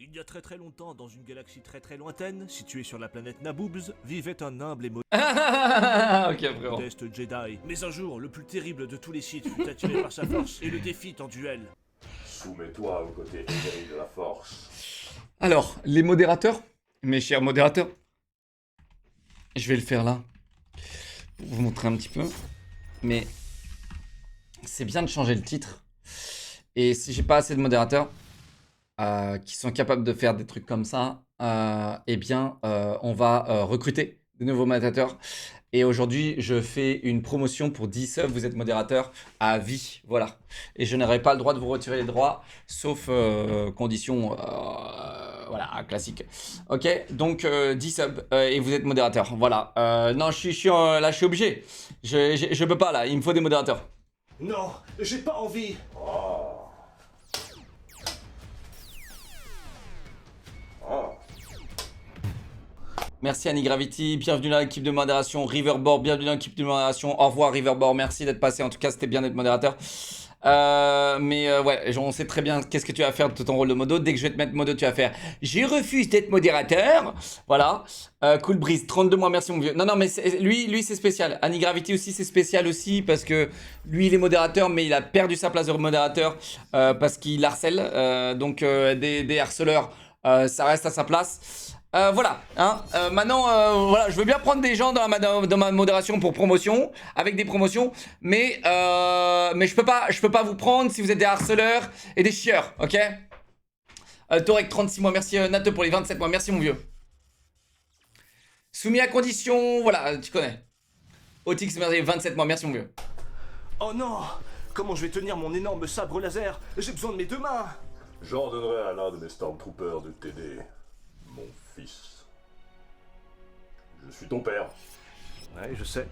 Il y a très longtemps, dans une galaxie très lointaine, située sur la planète Naboobs, vivait un humble et Ok, frérot. modeste Jedi. Mais un jour, le plus terrible de tous les Sith fut attiré par sa force et le défit en duel. Soumets-toi au côté aigri de la force. Alors, les modérateurs, mes chers modérateurs, je vais le faire là, pour vous montrer un petit peu. Mais c'est bien de changer le titre. Et si j'ai pas assez de modérateurs qui sont capables de faire des trucs comme ça, eh bien, on va recruter de nouveaux modérateurs. Et aujourd'hui, je fais une promotion pour 10 subs. Vous êtes modérateur à vie. Voilà. Et je n'aurai pas le droit de vous retirer les droits, sauf conditions voilà, classiques. Ok, donc 10 subs et vous êtes modérateur. Voilà. Non, là, je suis obligé. Je peux pas là. Il me faut des modérateurs. Non, j'ai pas envie. Merci Annie Gravity, bienvenue dans l'équipe de modération. Riverboard, bienvenue dans l'équipe de modération. Au revoir Riverboard, merci d'être passé. En tout cas, c'était bien d'être modérateur. Ouais, on sait très bien qu'est-ce que tu vas faire de ton rôle de modo. Dès que je vais te mettre modo, tu vas faire je refuse d'être modérateur. Voilà. Cool Breeze, 32 mois, merci mon vieux. Non, mais lui c'est spécial. Annie Gravity aussi, c'est spécial aussi parce que lui, il est modérateur, mais il a perdu sa place de modérateur parce qu'il harcèle. Donc, des harceleurs, ça reste à sa place. Voilà, hein. Maintenant, voilà, je veux bien prendre des gens dans ma modération pour promotion, avec des promotions, mais je peux pas vous prendre si vous êtes des harceleurs et des chieurs, ok? Torek, 36 mois, merci Nate pour les 27 mois, merci mon vieux. Soumis à condition, voilà, tu connais. Otix, merci, 27 mois, merci mon vieux. Oh non, comment je vais tenir mon énorme sabre laser? J'ai besoin de mes deux mains. J'ordonnerai à l'un de mes Stormtroopers de t'aider, mon fils. Je suis ton père. Ouais, je sais.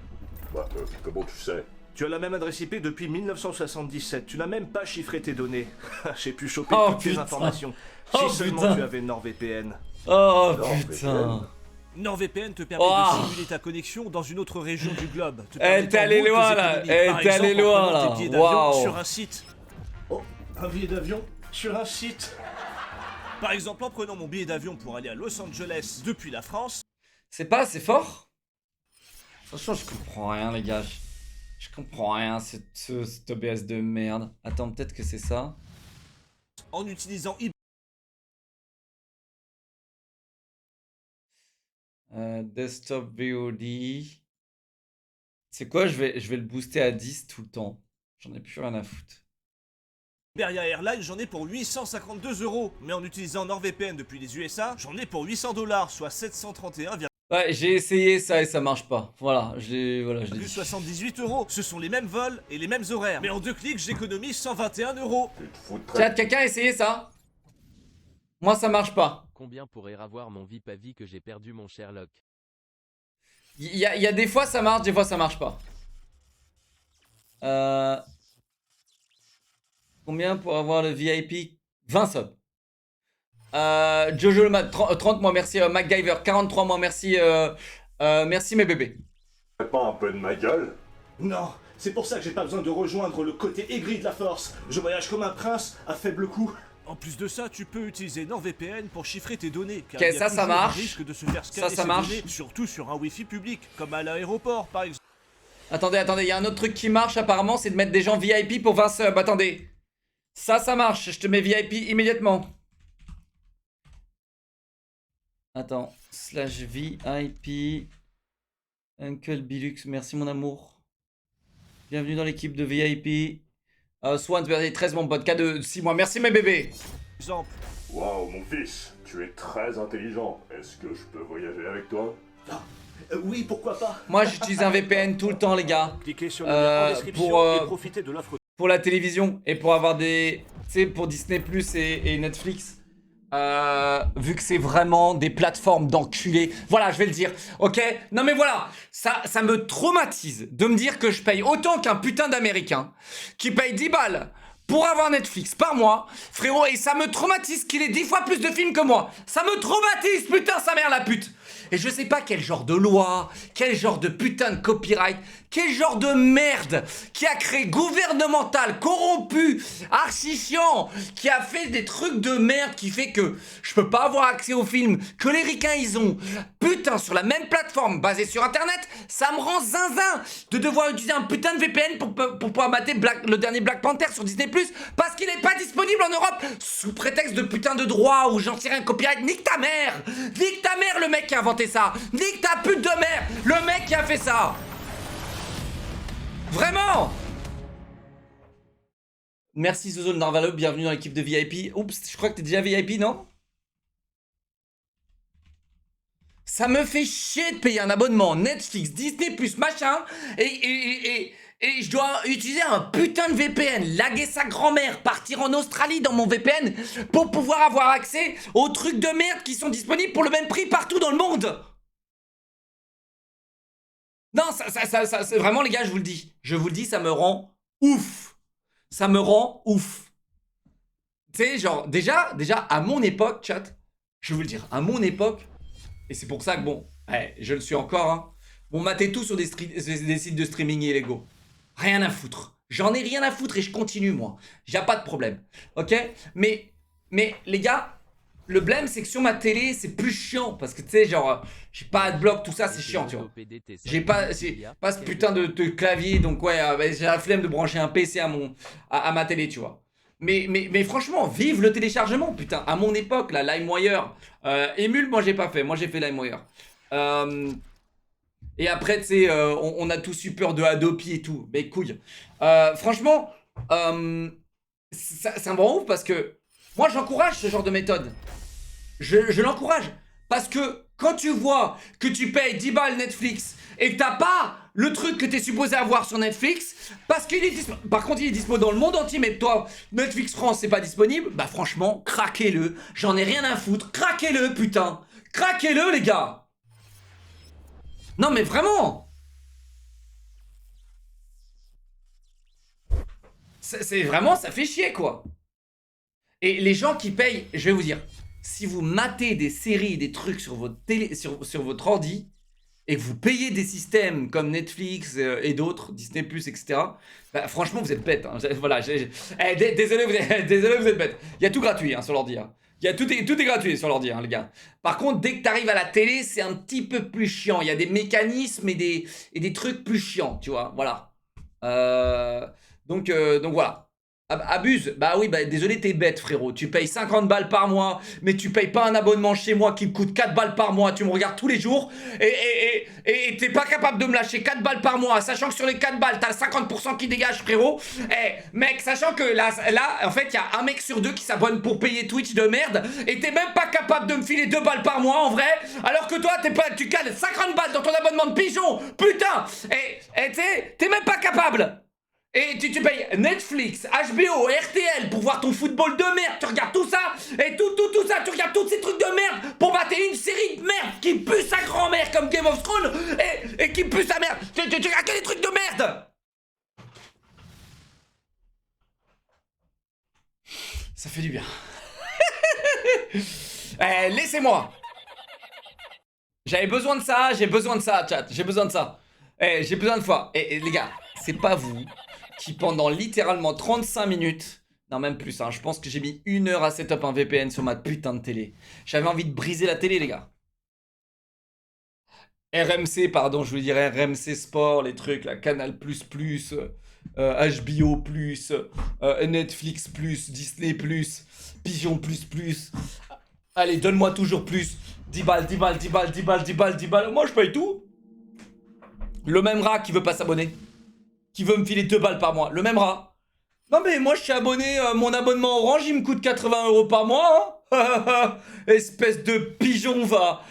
Bah, comment tu sais? Tu as la même adresse IP depuis 1977. Tu n'as même pas chiffré tes données. J'ai pu choper Oh, toutes tes putain. informations. Oh, Si seulement putain. tu avais NordVPN. Oh Non, putain. NordVPN te permet Oh. de simuler ta connexion dans une autre région du globe. te Eh, permettant t'es allé moultes loin, là. économies. Eh, Par t'es allé exemple, en loin, prenant là. tes billets d'avion Waouh. sur un site. Oh, un billet d'avion sur un site. Par exemple, en prenant mon billet d'avion pour aller à Los Angeles depuis la France. C'est pas assez fort? Franchement, je comprends rien, les gars. Je comprends rien, cet OBS de merde. Attends, peut-être que c'est ça. En utilisant Desktop VOD. C'est quoi? Je vais le booster à 10 tout le temps. J'en ai plus rien à foutre. Iberia Airlines, j'en ai pour 852 €. Mais en utilisant NordVPN depuis les USA, j'en ai pour 800 $, soit 731,78 Ouais, j'ai essayé ça et ça marche pas. Voilà, je l'ai dit. €. Ce sont les mêmes vols et les mêmes horaires. Mais en 2 clics, j'économise 121 €. Tu te fous de Chat, quelqu'un a essayé ça? Moi, ça marche pas. Combien pourrait avoir mon VIP à vie que j'ai perdu mon Sherlock? Il y a des fois ça marche, des fois ça marche pas. Combien pour avoir le VIP? 20 subs. Jojo le Mat, 30 mois, merci. MacGyver, 43 mois, merci. Merci mes bébés. Fais pas un peu de ma gueule? Non, c'est pour ça que j'ai pas besoin de rejoindre le côté aigri de la force. Je voyage comme un prince à faible coût. En plus de ça, tu peux utiliser NordVPN pour chiffrer tes données. Car Ok, il y a ça toujours marche. le risque de se faire scanner Ça ses marche. données, surtout sur un Wi-Fi public, comme à l'aéroport par exemple. Attendez, il y a un autre truc qui marche apparemment, c'est de mettre des gens VIP pour 20 subs. Attendez. Ça marche. Je te mets VIP immédiatement. Attends. Slash VIP. Uncle Bilux, merci mon amour. Bienvenue dans l'équipe de VIP. Swans, 13 mon pote. K de 6 mois. Merci mes bébés. Exemple. Waouh, mon fils, tu es très intelligent. Est-ce que je peux voyager avec toi? Oui, pourquoi pas. Moi j'utilise un VPN tout le temps les gars. Cliquez sur le lien en description et profitez de l'offre. Pour la télévision et pour avoir des... Tu sais, pour Disney Plus et Netflix. Vu que c'est vraiment des plateformes d'enculés. Voilà, je vais le dire. Ok? Non mais voilà. Ça me traumatise de me dire que je paye autant qu'un putain d'américain qui paye 10 balles pour avoir Netflix par mois, frérot, et ça me traumatise qu'il ait 10 fois plus de films que moi. Ça me traumatise, putain, sa mère la pute. Et je sais pas quel genre de loi, quel genre de putain de copyright, quel genre de merde qui a créé gouvernemental, corrompu, archi chiant, qui a fait des trucs de merde qui fait que je peux pas avoir accès aux films que les ricains ils ont. Putain, sur la même plateforme basée sur internet, ça me rend zinzin de devoir utiliser un putain de VPN pour pouvoir mater le dernier Black Panther sur Disney+, parce qu'il est pas disponible en Europe sous prétexte de putain de droit ou j'en sais rien, copyright. Nique ta mère, le mec qui a inventé ça, nique ta pute de mère, le mec qui a fait ça. Vraiment. Merci Zozo le Narvalo, bienvenue dans l'équipe de VIP. Oups, je crois que t'es déjà VIP, non? Ça me fait chier de payer un abonnement Netflix, Disney+, machin, et je dois utiliser un putain de VPN, laguer sa grand-mère, partir en Australie dans mon VPN pour pouvoir avoir accès aux trucs de merde qui sont disponibles pour le même prix partout dans le monde. Non, ça c'est vraiment les gars, je vous le dis. Je vous le dis, ça me rend ouf. Ça me rend ouf. Tu sais, genre, déjà, à mon époque, chat, je vais vous le dire, à mon époque, et c'est pour ça que bon, je le suis encore, hein, bon, matez tout sur des sites de streaming illégaux. Rien à foutre. J'en ai rien à foutre et je continue, moi. Y'a pas de problème. Ok? Mais les gars, le blème, c'est que sur ma télé, c'est plus chiant. Parce que tu sais, genre, j'ai pas adblock, tout ça, c'est chiant, tu vois. J'ai pas ce putain de clavier, donc ouais, j'ai la flemme de brancher un PC à ma télé, tu vois. Mais franchement, vive le téléchargement, putain. À mon époque, là, LimeWire, Emule, moi j'ai pas fait. Moi j'ai fait LimeWire. Et après, tu sais, on a tous eu peur de Adopi et tout. Mais couilles. Franchement, ça me rend ouf parce que moi j'encourage ce genre de méthode. Je l'encourage. Parce que quand tu vois que tu payes 10 balles Netflix et que t'as pas le truc que t'es supposé avoir sur Netflix, parce qu'il est dispo. Par contre, il est dispo dans le monde entier, mais toi, Netflix France, c'est pas disponible. Bah franchement, craquez-le. J'en ai rien à foutre. Craquez-le, putain. Craquez-le, les gars. Non, mais vraiment. C'est vraiment, ça fait chier, quoi. Et les gens qui payent, je vais vous dire, si vous matez des séries, des trucs sur votre télé, sur votre ordi, et que vous payez des systèmes comme Netflix et d'autres, Disney+, etc., bah, franchement, vous êtes bêtes. Hein. Voilà, désolé, vous êtes bêtes. Il y a tout gratuit hein, sur l'ordi. Hein. Tout est gratuit sur l'ordi, hein, les gars. Par contre, dès que t'arrives à la télé, c'est un petit peu plus chiant. Il y a des mécanismes et des trucs plus chiants, tu vois. Voilà. Donc voilà. Abuse, bah oui, bah désolé, t'es bête, frérot. Tu payes 50 balles par mois, mais tu payes pas un abonnement chez moi qui me coûte 4 balles par mois. Tu me regardes tous les jours et t'es pas capable de me lâcher 4 balles par mois, sachant que sur les 4 balles, t'as 50% qui dégage, frérot. Mec, sachant que là en fait, il y a un mec sur deux qui s'abonne pour payer Twitch de merde et t'es même pas capable de me filer 2 balles par mois en vrai, alors que toi, tu cales 50 balles dans ton abonnement de pigeon. Putain. T'es même pas capable. Et tu payes Netflix, HBO, RTL pour voir ton football de merde, tu regardes tout ça, et tout ça, tu regardes tous ces trucs de merde pour mater une série de merde qui pue sa grand-mère comme Game of Thrones et qui pue sa merde. Tu regardes que des trucs de merde. Ça fait du bien. Laissez-moi. J'avais besoin de ça, chat, j'ai besoin de ça. J'ai besoin de foi. Et les gars, c'est pas vous qui pendant littéralement 35 minutes, non même plus, hein, je pense que j'ai mis 1 heure à setup un VPN sur ma putain de télé. J'avais envie de briser la télé, les gars. RMC, pardon, je voulais dire RMC Sport, les trucs, là, Canal++, HBO+, Netflix+, Disney+, Pigeon++. Allez, donne-moi toujours plus. 10 balles, 10 balles, 10 balles, 10 balles, 10 balles, 10 balles. Moi, je paye tout. Le même rat qui veut pas s'abonner. Qui veut me filer 2 balles par mois. Le même rat. Non mais moi je suis abonné, mon abonnement Orange il me coûte 80 € par mois. Hein. Espèce de pigeon va.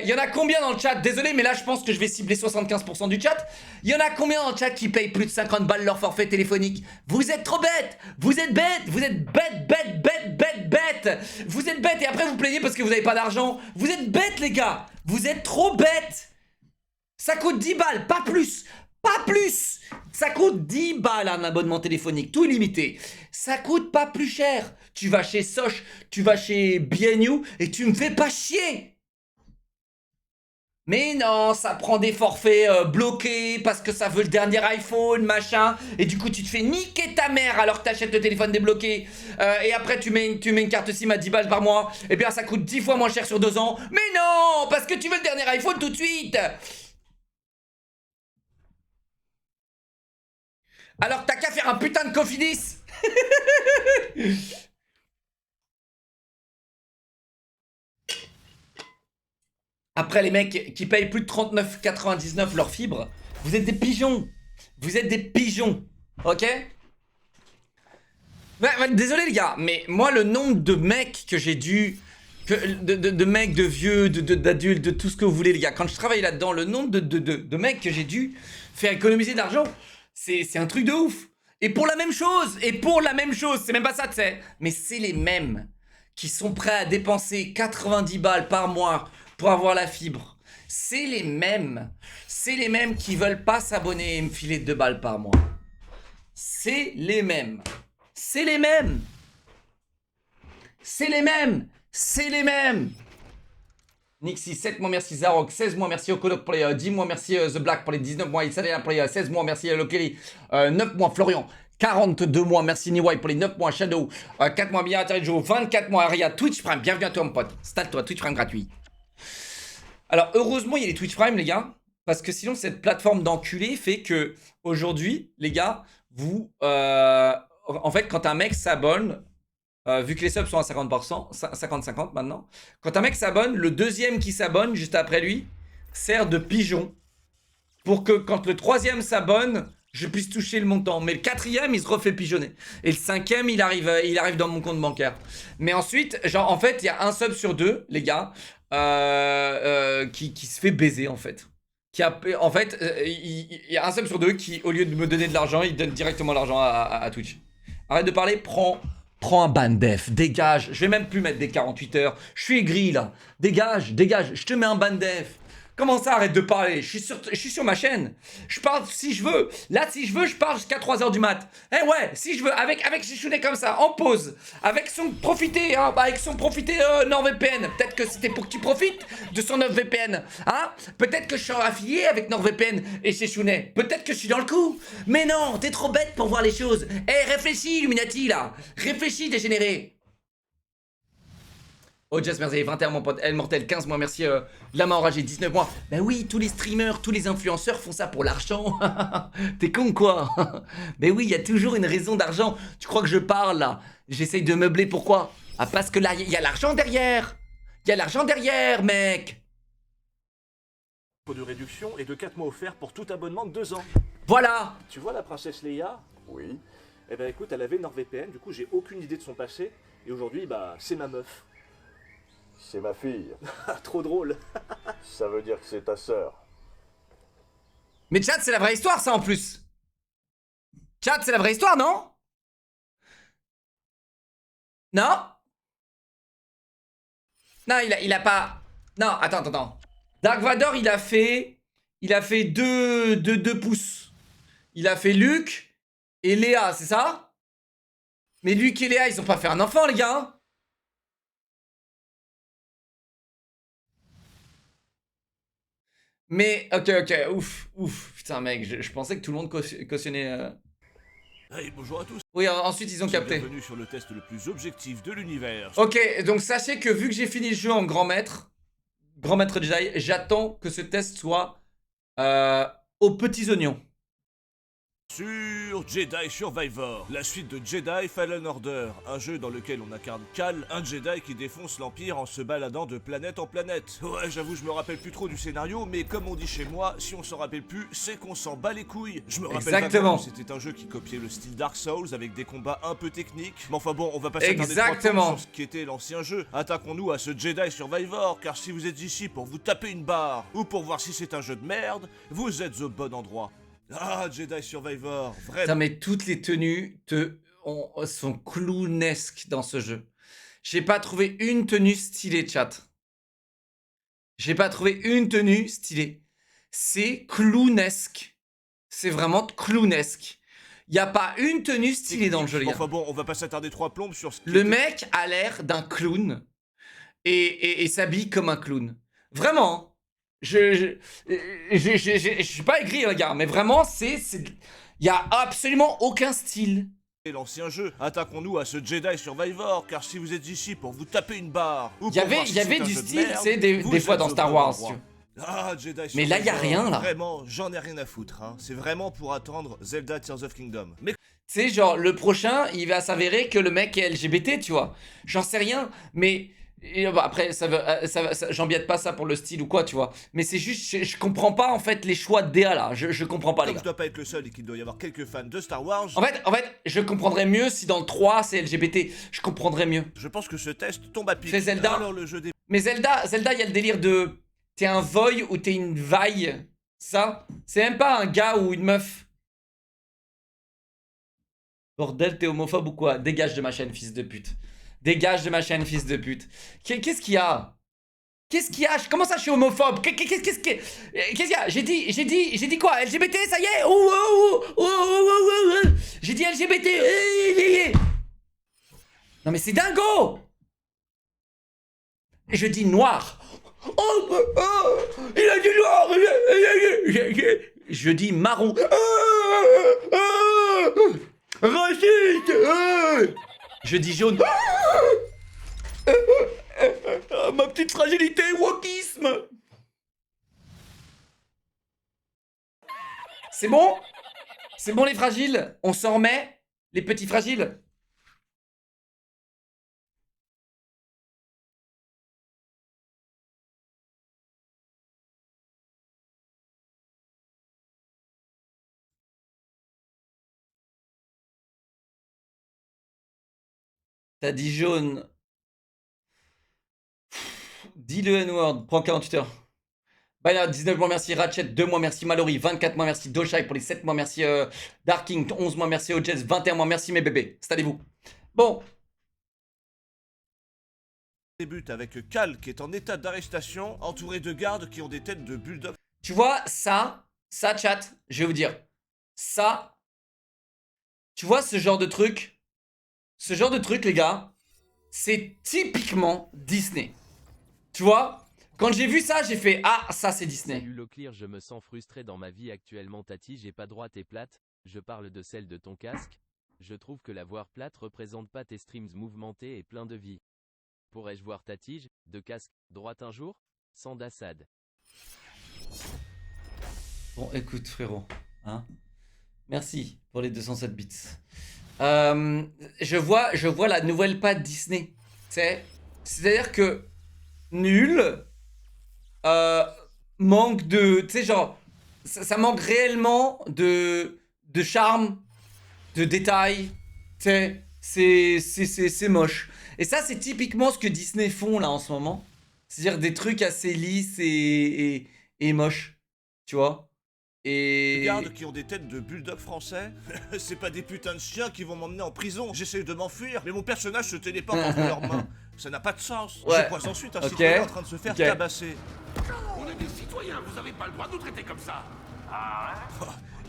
Il y en a combien dans le chat? Désolé mais là je pense que je vais cibler 75% du chat. Il y en a combien dans le chat qui payent plus de 50 balles leur forfait téléphonique? Vous êtes trop bêtes. Vous êtes bêtes. Vous êtes bêtes. Vous êtes bêtes et après vous plaignez parce que vous n'avez pas d'argent. Vous êtes bêtes les gars. Vous êtes trop bêtes. Ça coûte 10 balles, pas plus. Pas plus. Ça coûte 10 balles un abonnement téléphonique, tout illimité. Ça coûte pas plus cher. Tu vas chez Soch, tu vas chez BNU et tu me fais pas chier. Mais non, ça prend des forfaits bloqués parce que ça veut le dernier iPhone, machin. Et du coup, tu te fais niquer ta mère alors que t'achètes le téléphone débloqué. Et après, tu mets une carte SIM à 10 balles par mois. Et bien, ça coûte 10 fois moins cher sur 2 ans. Mais non, parce que tu veux le dernier iPhone tout de suite. Alors, t'as qu'à faire un putain de Cofidis. Après, les mecs qui payent plus de 39,99 leur fibre, vous êtes des pigeons. Vous êtes des pigeons. Ok? Désolé les gars, mais moi le nombre de mecs que j'ai dû... de mecs, de vieux, d'adultes, de tout ce que vous voulez les gars. Quand je travaille là-dedans, le nombre de mecs que j'ai dû faire économiser de l'argent, c'est un truc de ouf. Et pour la même chose, c'est même pas ça tu sais. Mais c'est les mêmes qui sont prêts à dépenser 90 balles par mois pour avoir la fibre. C'est les mêmes qui veulent pas s'abonner et me filer 2 balles par mois. C'est les mêmes. Nixie, 7 mois, merci Zarok, 16 mois, merci Okodok pour les 10 mois, merci The Black pour les 19 mois, Isadena pour les 16 mois, merci Lokeri, 9 mois, Florian, 42 mois, merci Niwai pour les 9 mois, Shadow, 4 mois, Mia Joe, 24 mois, Aria, Twitch Prime, bienvenue à toi mon pote, installe-toi, Twitch Prime gratuit. Alors heureusement il y a les Twitch Prime les gars, parce que sinon cette plateforme d'enculé fait que aujourd'hui les gars, vous, en fait quand un mec s'abonne, vu que les subs sont à 50%, 50-50 maintenant, quand un mec s'abonne, le deuxième qui s'abonne juste après lui sert de pigeon pour que quand le troisième s'abonne, je puisse toucher le montant. Mais le quatrième, il se refait pigeonner. Et le cinquième, il arrive dans mon compte bancaire. Mais ensuite, genre en fait, il y a un sub sur 2, les gars, qui se fait baiser en fait. Il y a un sub sur 2 qui, au lieu de me donner de l'argent, il donne directement l'argent à Twitch. Arrête de parler, prends un ban def, dégage. Je vais même plus mettre des 48 heures. Je suis aigri là. Dégage. Je te mets un ban def. Comment ça, arrête de parler? Je suis sur ma chaîne. Je parle si je veux. Là, si je veux, je parle jusqu'à 3h du mat. Eh ouais, si je veux, avec Chichounet comme ça, en pause. Avec son profiter NordVPN. Peut-être que c'était pour qu'il profite de son NordVPN. Hein? Peut-être que je suis affilié avec NordVPN et Chichounet. Peut-être que je suis dans le coup. Mais non, t'es trop bête pour voir les choses. Eh, réfléchis, Illuminati, là. Réfléchis, dégénéré. Oh Jess, merci, 21 mon pote, El Mortel, 15 mois, merci, Lama Enragé, 19 mois. Ben oui, tous les streamers, tous les influenceurs font ça pour l'argent. T'es con quoi? Ben oui, il y a toujours une raison d'argent. Tu crois que je parle là? J'essaye de meubler, pourquoi? Ah parce que là, il y a l'argent derrière. Il y a l'argent derrière, mec. De réduction et de 4 mois offerts pour tout abonnement de 2 ans. Voilà. Tu vois la princesse Leia? Oui. Eh ben écoute, elle avait NordVPN, du coup j'ai aucune idée de son passé. Et aujourd'hui, bah, c'est ma meuf. C'est ma fille. Trop drôle. Ça veut dire que c'est ta sœur. Mais chat, c'est la vraie histoire ça en plus. Chat, c'est la vraie histoire, non? Non? Non, il a pas... Non, attends. Dark Vador, il a fait 2 pouces. Il a fait Luke et Léa, c'est ça? Mais Luke et Léa, ils ont pas fait un enfant, les gars. Mais, ok, ouf, putain mec, je pensais que tout le monde cautionnait... Hey, bonjour à tous. Oui, ensuite ils ont capté. Bienvenue sur le test le plus objectif de l'univers. Ok, donc sachez que vu que j'ai fini le jeu en grand maître Jedi, j'attends que ce test soit aux petits oignons. Sur Jedi Survivor, la suite de Jedi Fallen Order, un jeu dans lequel on incarne Cal, un Jedi qui défonce l'Empire en se baladant de planète en planète. Ouais, j'avoue, je me rappelle plus trop du scénario, mais comme on dit chez moi, si on s'en rappelle plus, c'est qu'on s'en bat les couilles. Je me rappelle Exactement. c'était un jeu qui copiait le style Dark Souls avec des combats un peu techniques. Mais enfin bon, on va pas s'attarder Exactement. sur ce qui était l'ancien jeu. Attaquons-nous à ce Jedi Survivor, car si vous êtes ici pour vous taper une barre, ou pour voir si c'est un jeu de merde, vous êtes au bon endroit. Ah, Jedi Survivor, vraiment. Putain, mais toutes les tenues sont clownesques dans ce jeu. J'ai pas trouvé une tenue stylée, chat. J'ai pas trouvé une tenue stylée. C'est clownesque. c'est vraiment clownesque. Il y a pas une tenue stylée dans le jeu, les gars. Enfin bon, on va pas s'attarder trois plombes sur ce qui Le était- mec a l'air d'un clown et s'habille comme un clown. Vraiment. Je suis pas aigri, les gars, mais vraiment, il y a absolument aucun style. l'ancien jeu. Attaquons-nous à ce Jedi Survivor, car si vous êtes ici pour vous taper une barre, ou Il y pour voir avait, si il y avait c'est un du jeu de style, merde, tu sais, des vous fois êtes dans au Star bon Wars. endroit. tu vois. Ah, Jedi Mais là, y a Survivor, rien, là. Vraiment, j'en ai rien à foutre. Hein. C'est vraiment pour attendre Zelda Tears of Kingdom. Mais Tu sais, genre, le prochain, il va s'avérer que le mec est LGBT, tu vois. J'en sais rien, mais... après, j'embiette pas ça pour le style ou quoi, tu vois. Mais c'est juste, je comprends pas, en fait, les choix de DA, là. Je comprends pas, les comme je gars. dois pas être le seul et qu'il doit y avoir quelques fans de Star Wars, En fait, je comprendrais mieux si dans le 3, c'est LGBT. Je comprendrais mieux. je pense que ce test tombe à pic. Fais Zelda. Alors le jeu des... Mais Zelda, il y a le délire de... T'es un voy ou t'es une vaille. Ça, c'est même pas un gars ou une meuf. Bordel, t'es homophobe ou quoi? Dégage de ma chaîne, fils de pute. Dégage de ma chaîne, fils de pute. Qu'est-ce qu'il y a? Qu'est-ce qu'il y a? Comment ça, je suis homophobe? Qu'est-ce qu'il y a? J'ai dit quoi? LGBT, ça y est? J'ai dit LGBT. Non mais c'est dingo! Et je dis noir. Il a dit noir. Je dis marron. Raciste. Je dis jaune. Ma petite fragilité, wokisme. C'est bon? C'est bon les fragiles? On s'en remet? Les petits fragiles? T'as dit jaune. Dis le N-word, prends 48 heures. Bayard, 19 mois, merci. Ratchet, 2 mois, merci. Mallory, 24 mois, merci. Doshai pour les 7 mois, merci. Darking, 11 mois, merci. Ojez, 21 mois, merci mes bébés. Installez-vous. Bon. débute avec Cal qui est en état d'arrestation, entouré de gardes qui ont des têtes de bulldog. Tu vois, ça, chat, je vais vous dire. Ça, tu vois ce genre de truc? Ce genre de truc, les gars, c'est typiquement Disney. Tu vois? Quand j'ai vu ça, j'ai fait ah, ça c'est Disney. Salut Leclerc, je me sens frustré dans ma vie actuellement Tati, j'ai pas droite et plate, je parle de celle de ton casque. Je trouve que la voir plate représente pas tes streams mouvementés et plein de vie. Pourrais-je voir ta tige, de casque, droite un jour? Sans d'Assad. Bon, écoute, frérot. Hein, merci pour les 207 bits. Je vois la nouvelle patte Disney. C'est-à-dire que nul manque de... Tu sais, genre, ça manque réellement de charme, de détails. Tu sais, c'est moche. Et ça, c'est typiquement ce que Disney font là en ce moment. C'est-à-dire des trucs assez lisses et moches. Tu vois? Les Et... gardes qui ont des têtes de bulldog français. C'est pas des putains de chiens qui vont m'emmener en prison. J'essaie de m'enfuir, mais mon personnage se téléporte entre leurs mains. Ça n'a pas de sens. Ouais. Je croise ensuite un Ok. citoyen en train de se faire Ok. tabasser. On est des citoyens, vous avez pas le droit de nous traiter comme ça.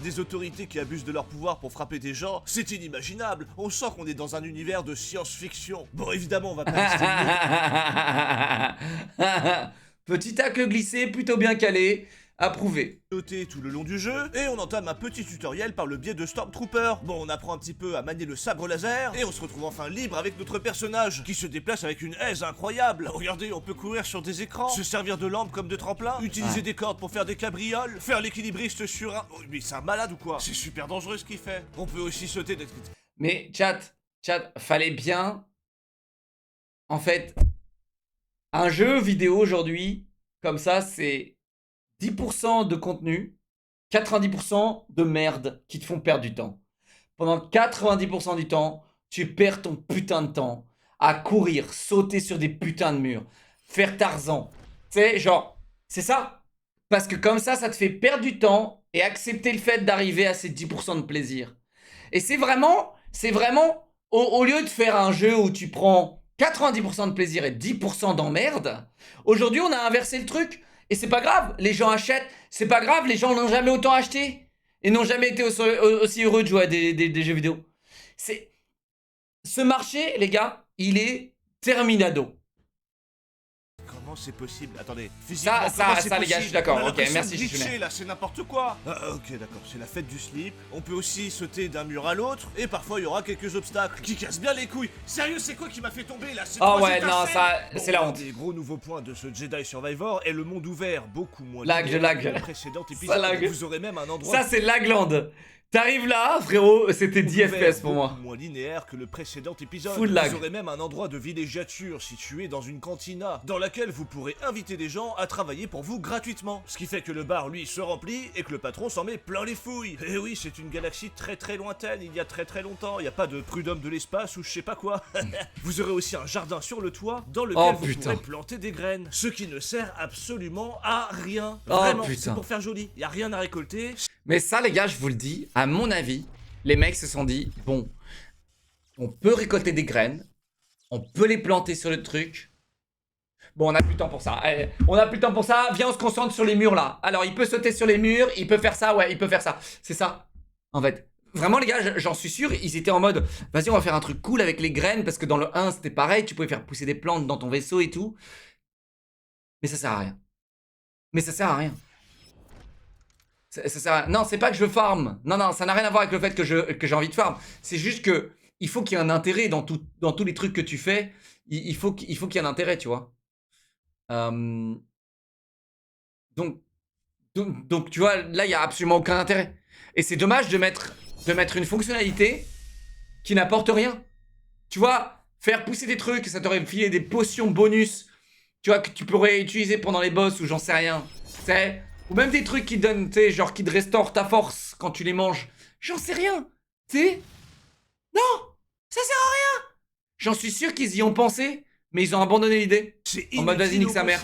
Des autorités qui abusent de leur pouvoir pour frapper des gens, c'est inimaginable. On sent qu'on est dans un univers de science-fiction. Bon, évidemment, on va pas rester Petit tacle glissé, plutôt bien calé. Approuvé. noté tout le long du jeu, et on entame un petit tutoriel par le biais de Stormtrooper. Bon, on apprend un petit peu à manier le sabre laser, et on se retrouve enfin libre avec notre personnage, qui se déplace avec une aise incroyable. Regardez, on peut courir sur des écrans, se servir de lampes comme de tremplin, utiliser des cordes pour faire des cabrioles, faire l'équilibriste sur un... Oh, mais c'est un malade ou quoi? C'est super dangereux ce qu'il fait. On peut aussi sauter des... Mais chat, fallait bien... En fait, un jeu vidéo aujourd'hui, comme ça, c'est 10% de contenu, 90% de merde qui te font perdre du temps. Pendant 90% du temps, tu perds ton putain de temps à courir, sauter sur des putains de murs, faire Tarzan. Tu sais, genre, c'est ça. Parce que comme ça te fait perdre du temps et accepter le fait d'arriver à ces 10% de plaisir. Et c'est vraiment, au lieu de faire un jeu où tu prends 90% de plaisir et 10% d'emmerde, aujourd'hui on a inversé le truc. Et c'est pas grave, les gens achètent, c'est pas grave, les gens n'ont jamais autant acheté. et n'ont jamais été aussi heureux de jouer à des jeux vidéo. Ce marché, les gars, il est terminado. Comment c'est possible? Attendez, physiquement, comment c'est ça, les gars, je suis d'accord. Ok, merci, je Chouchounet. là, c'est n'importe quoi. Ok, d'accord, c'est la fête du slip. On peut aussi sauter d'un mur à l'autre, et parfois il y aura quelques obstacles qui cassent bien les couilles. Sérieux, c'est quoi qui m'a fait tomber là? Oh ouais, non, ça, c'est la honte. Les gros nouveaux points de ce Jedi Survivor est le monde ouvert, beaucoup moins Lag, je lag. que le précédent épisode. lag. Vous aurez même un endroit. Ça, c'est Lagland. T'arrives là, frérot, c'était 10 FPS pour moi. Beaucoup moins linéaire que le précédent épisode. Full lag. Vous aurez même un endroit de villégiature situé dans une cantina, dans laquelle vous pourrez inviter des gens à travailler pour vous gratuitement. Ce qui fait que le bar, lui, se remplit et que le patron s'en met plein les fouilles. Et oui, c'est une galaxie très très lointaine, il y a très très longtemps. Il n'y a pas de prud'homme de l'espace ou je sais pas quoi. Vous aurez aussi un jardin sur le toit dans lequel vous pourrez planter des graines. Ce qui ne sert absolument à rien. Vraiment, c'est pour faire joli. Il n'y a rien à récolter. Mais ça, les gars, je vous le dis, à mon avis, les mecs se sont dit, bon, on peut récolter des graines, on peut les planter sur le truc. Bon, on n'a plus le temps pour ça. Allez, on n'a plus le temps pour ça. Viens, on se concentre sur les murs, là. Alors, il peut sauter sur les murs, il peut faire ça, ouais, il peut faire ça. C'est ça, en fait. Vraiment, les gars, j'en suis sûr, ils étaient en mode, vas-y, on va faire un truc cool avec les graines, parce que dans le 1, c'était pareil, tu pouvais faire pousser des plantes dans ton vaisseau et tout. Mais ça sert à rien. Mais ça sert à rien. Non, c'est pas que je farm. Non, ça n'a rien à voir avec le fait que j'ai envie de farm. C'est juste que il faut qu'il y ait un intérêt dans tous les trucs que tu fais. Il faut qu'il y ait un intérêt, tu vois. Donc, tu vois, là, il n'y a absolument aucun intérêt. Et c'est dommage de mettre une fonctionnalité qui n'apporte rien. Tu vois, faire pousser des trucs, ça t'aurait filé des potions bonus, tu vois, que tu pourrais utiliser pendant les boss ou j'en sais rien. C'est... Ou même des trucs qui donnent, tu sais, genre qui te restaurent ta force quand tu les manges. J'en sais rien. Tu sais? Non! Ça sert à rien! J'en suis sûr qu'ils y ont pensé, mais ils ont abandonné l'idée. C'est en mode vas-y, nique sa mère.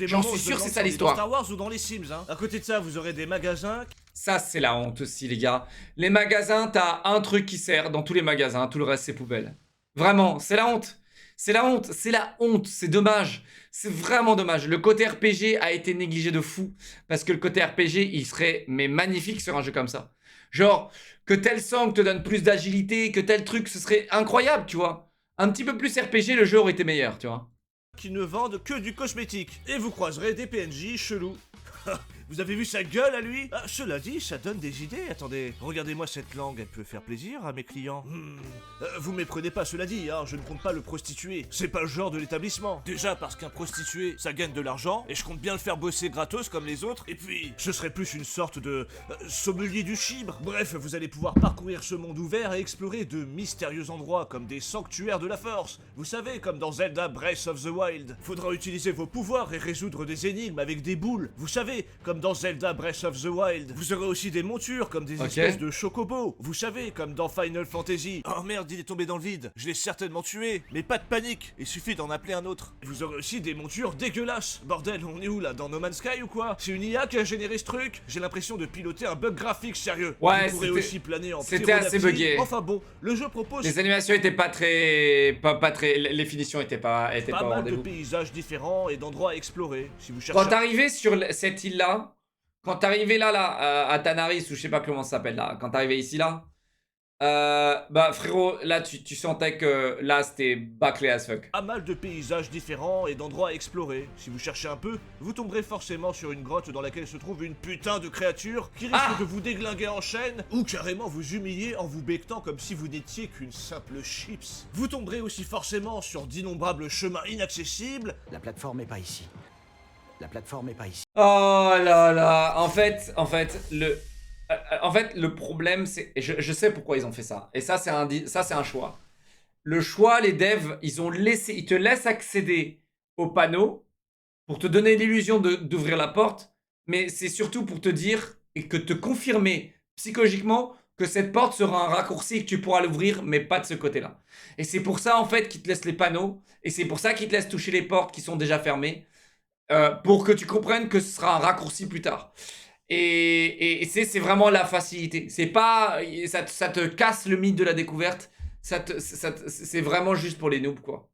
J'en suis sûr, c'est ça l'histoire. Dans Star Wars ou dans les Sims, hein. À côté de ça, vous aurez des magasins. Ça, c'est la honte aussi, les gars. Les magasins, t'as un truc qui sert dans tous les magasins, tout le reste, c'est poubelle. Vraiment, c'est la honte. C'est la honte, c'est la honte, c'est dommage. C'est vraiment dommage. Le côté RPG a été négligé de fou. Parce que le côté RPG, il serait mais magnifique sur un jeu comme ça. Genre, que tel sang te donne plus d'agilité, que tel truc, ce serait incroyable, tu vois. Un petit peu plus RPG, le jeu aurait été meilleur, tu vois. Qui ne vendent que du cosmétique. Et vous croiserez des PNJ chelous. Vous avez vu sa gueule à lui? Cela dit, ça donne des idées. Attendez, regardez-moi cette langue, elle peut faire plaisir à mes clients. Vous méprenez pas, cela dit, hein, je ne compte pas le prostituer. C'est pas le genre de l'établissement. Déjà parce qu'un prostitué, ça gagne de l'argent, et je compte bien le faire bosser gratos comme les autres. Et puis, je serai plus une sorte de sommelier du chibre. Bref, vous allez pouvoir parcourir ce monde ouvert et explorer de mystérieux endroits comme des sanctuaires de la force. Vous savez, comme dans Zelda Breath of the Wild. Faudra utiliser vos pouvoirs et résoudre des énigmes avec des boules. Vous savez, comme dans Zelda Breath of the Wild. Vous aurez aussi des montures comme des espèces de chocobos. Vous savez, comme dans Final Fantasy. Oh merde, il est tombé dans le vide. Je l'ai certainement tué. Mais pas de panique, il suffit d'en appeler un autre. Vous aurez aussi des montures dégueulasses. Bordel, on est où là? Dans No Man's Sky ou quoi? C'est une IA qui a généré ce truc? J'ai l'impression de piloter un bug graphique sérieux. Ouais, vous pourrez aussi planer en c'était assez buggé. Enfin bon, le jeu propose... Les animations étaient pas très... Pas très... Les finitions étaient pas au mal de rendez-vous. paysages différents et d'endroits à explorer. Si vous cherchez... Quand t'arrivais sur cette île-là, quand t'arrivais là, à Tanaris, ou je sais pas comment ça s'appelle là, quand t'arrivais ici là, bah frérot, là tu sentais que là c'était bâclé as fuck. Pas mal de paysages différents et d'endroits à explorer. Si vous cherchez un peu, vous tomberez forcément sur une grotte dans laquelle se trouve une putain de créature qui risque de vous déglinguer en chaîne ou carrément vous humilier en vous bectant comme si vous n'étiez qu'une simple chips. Vous tomberez aussi forcément sur d'innombrables chemins inaccessibles. La plateforme est pas ici. La plateforme est pas ici. Oh là là, en fait, le problème, c'est... Je sais pourquoi ils ont fait ça. Et ça, c'est un choix. Le choix, les devs, ils te laissent accéder au panneau pour te donner l'illusion d'ouvrir la porte, mais c'est surtout pour te dire et que te confirmer psychologiquement que cette porte sera un raccourci et que tu pourras l'ouvrir, mais pas de ce côté-là. Et c'est pour ça, en fait, qu'ils te laissent les panneaux, et c'est pour ça qu'ils te laissent toucher les portes qui sont déjà fermées, pour que tu comprennes que ce sera un raccourci plus tard. Et c'est vraiment la facilité. C'est pas... Ça te casse le mythe de la découverte. C'est vraiment juste pour les noobs, quoi.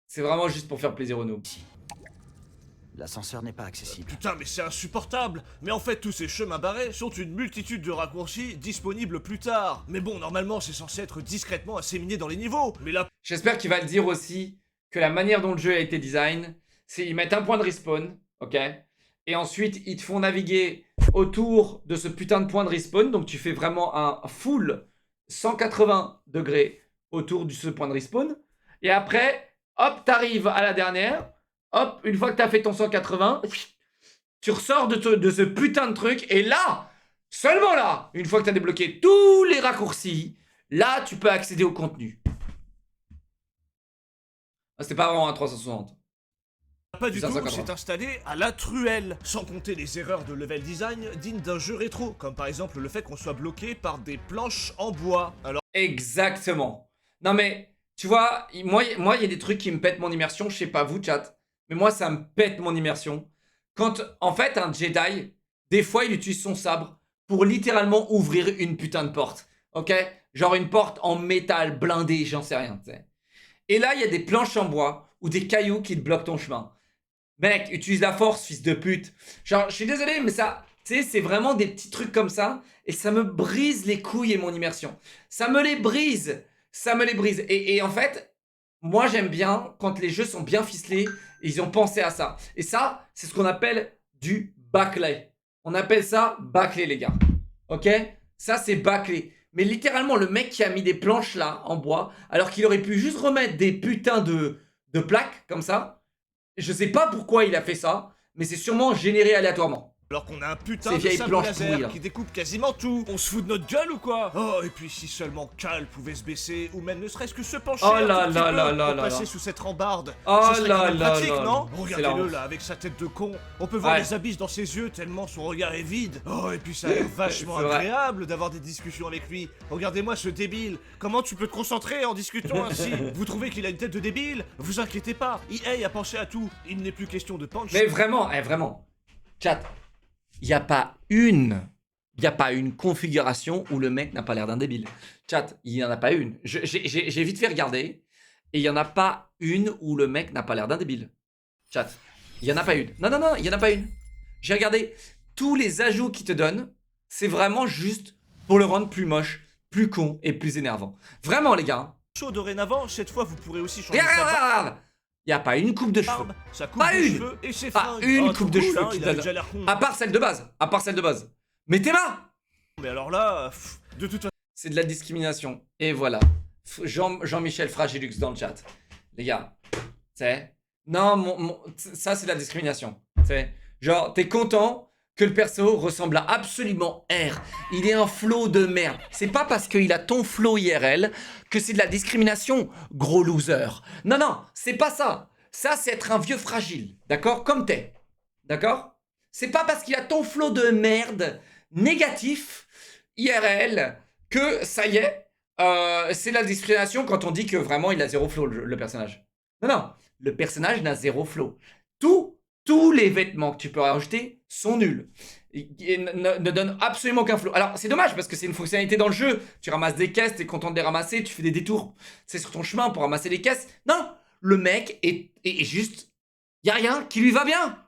C'est vraiment juste pour faire plaisir aux noobs. L'ascenseur n'est pas accessible. Putain, mais c'est insupportable. Mais en fait, tous ces chemins barrés sont une multitude de raccourcis disponibles plus tard. Mais bon, normalement, c'est censé être discrètement asséminé dans les niveaux. Mais là, J'espère qu'il va le dire aussi que la manière dont le jeu a été design, c'est ils mettent un point de respawn, ok? Et ensuite, ils te font naviguer autour de ce putain de point de respawn. Donc, tu fais vraiment un full 180 degrés autour de ce point de respawn. Et après, hop, t'arrives à la dernière. Hop, une fois que t'as fait ton 180, tu ressors de ce putain de truc. Et là, seulement là, une fois que t'as débloqué tous les raccourcis, là, tu peux accéder au contenu. Ah, c'était pas vraiment un 360. pas du Ça, tout, 180. c'est installé à la truelle. Sans compter les erreurs de level design dignes d'un jeu rétro. Comme par exemple le fait qu'on soit bloqué par des planches en bois. Alors, Exactement. Non mais, tu vois, moi, il y a des trucs qui me pètent mon immersion. Je sais pas vous, chat. Mais moi, ça me pète mon immersion. Quand, en fait, un Jedi, des fois, il utilise son sabre pour littéralement ouvrir une putain de porte. Ok? Genre une porte en métal blindé, j'en sais rien, tu sais. Et là, il y a des planches en bois ou des cailloux qui te bloquent ton chemin. Mec, utilise la force, fils de pute. Genre, je suis désolé, mais ça, tu sais, c'est vraiment des petits trucs comme ça. Et ça me brise les couilles et mon immersion. Ça me les brise. Ça me les brise. Et en fait, moi, j'aime bien quand les jeux sont bien ficelés et ils ont pensé à ça. Et ça, c'est ce qu'on appelle du bâclé. On appelle ça bâclé, les gars. Ok? Ça, c'est bâclé. Mais littéralement, le mec qui a mis des planches là, en bois, alors qu'il aurait pu juste remettre des putains de plaques, comme ça. Je sais pas pourquoi il a fait ça, mais c'est sûrement généré aléatoirement. qu'on a un putain Ces de vieilles sabre planches laser pourries, là. qui découpe quasiment tout. On se fout de notre gueule ou quoi? Oh, et puis si seulement Cal pouvait se baisser, ou même ne serait-ce que se pencher Oh un là tout petit là peu là là pour là passer là. sous cette rambarde. Oh Ce serait quand là même là pratique, là non? là. C'est la Regardez-le honte. là, avec sa tête de con. On peut voir Ouais. les abysses dans ses yeux tellement son regard est vide. Oh, et puis ça a l'air vachement C'est vrai. agréable d'avoir des discussions avec lui. Regardez-moi ce débile. Comment tu peux te concentrer en discutant ainsi? Vous trouvez qu'il a une tête de débile? Vous inquiétez pas, EA a pensé à tout. Il n'est plus question de punch. Mais vraiment, vraiment. Chat, il n'y a pas une configuration où le mec n'a pas l'air d'un débile. Chat, il n'y en a pas une. J'ai vite fait regarder. Et il n'y en a pas une où le mec n'a pas l'air d'un débile. Chat, il n'y en a pas une. Non, il n'y en a pas une. J'ai regardé tous les ajouts qu'il te donnent. C'est vraiment juste pour le rendre plus moche, plus con et plus énervant. Vraiment, les gars. Chaud dorénavant, cette fois vous pourrez aussi changer Regarde, sa regarde. Il n'y a pas une coupe de cheveux. barbe, sa coupe Pas de une. cheveux et ses Pas fringues. une Oh, coupe trop de cool, cheveux hein, qui il donne. avait déjà l'air con. À part celle de base. À part celle de base. Mais tes mains. Mais alors là, de toute façon, C'est de la discrimination. Et voilà. Jean-Michel Fragilux dans le chat. Les gars, tu sais. Non, ça c'est de la discrimination. Tu sais. Genre, t'es content que le perso ressemble à absolument R. Il est un flow de merde. C'est pas parce qu'il a ton flow IRL que c'est de la discrimination, gros loser. Non, c'est pas ça. Ça, c'est être un vieux fragile. D'accord? Comme t'es. D'accord? C'est pas parce qu'il a ton flow de merde négatif IRL que ça y est, c'est la discrimination quand on dit que vraiment il a zéro flow le personnage. Non, le personnage n'a zéro flow. Tous les vêtements que tu peux rajouter sont nuls. Et ne donnent absolument aucun flow. Alors c'est dommage parce que c'est une fonctionnalité dans le jeu. Tu ramasses des caisses, t'es content de les ramasser, tu fais des détours. C'est sur ton chemin pour ramasser les caisses. Non, le mec est juste... Y a rien qui lui va bien.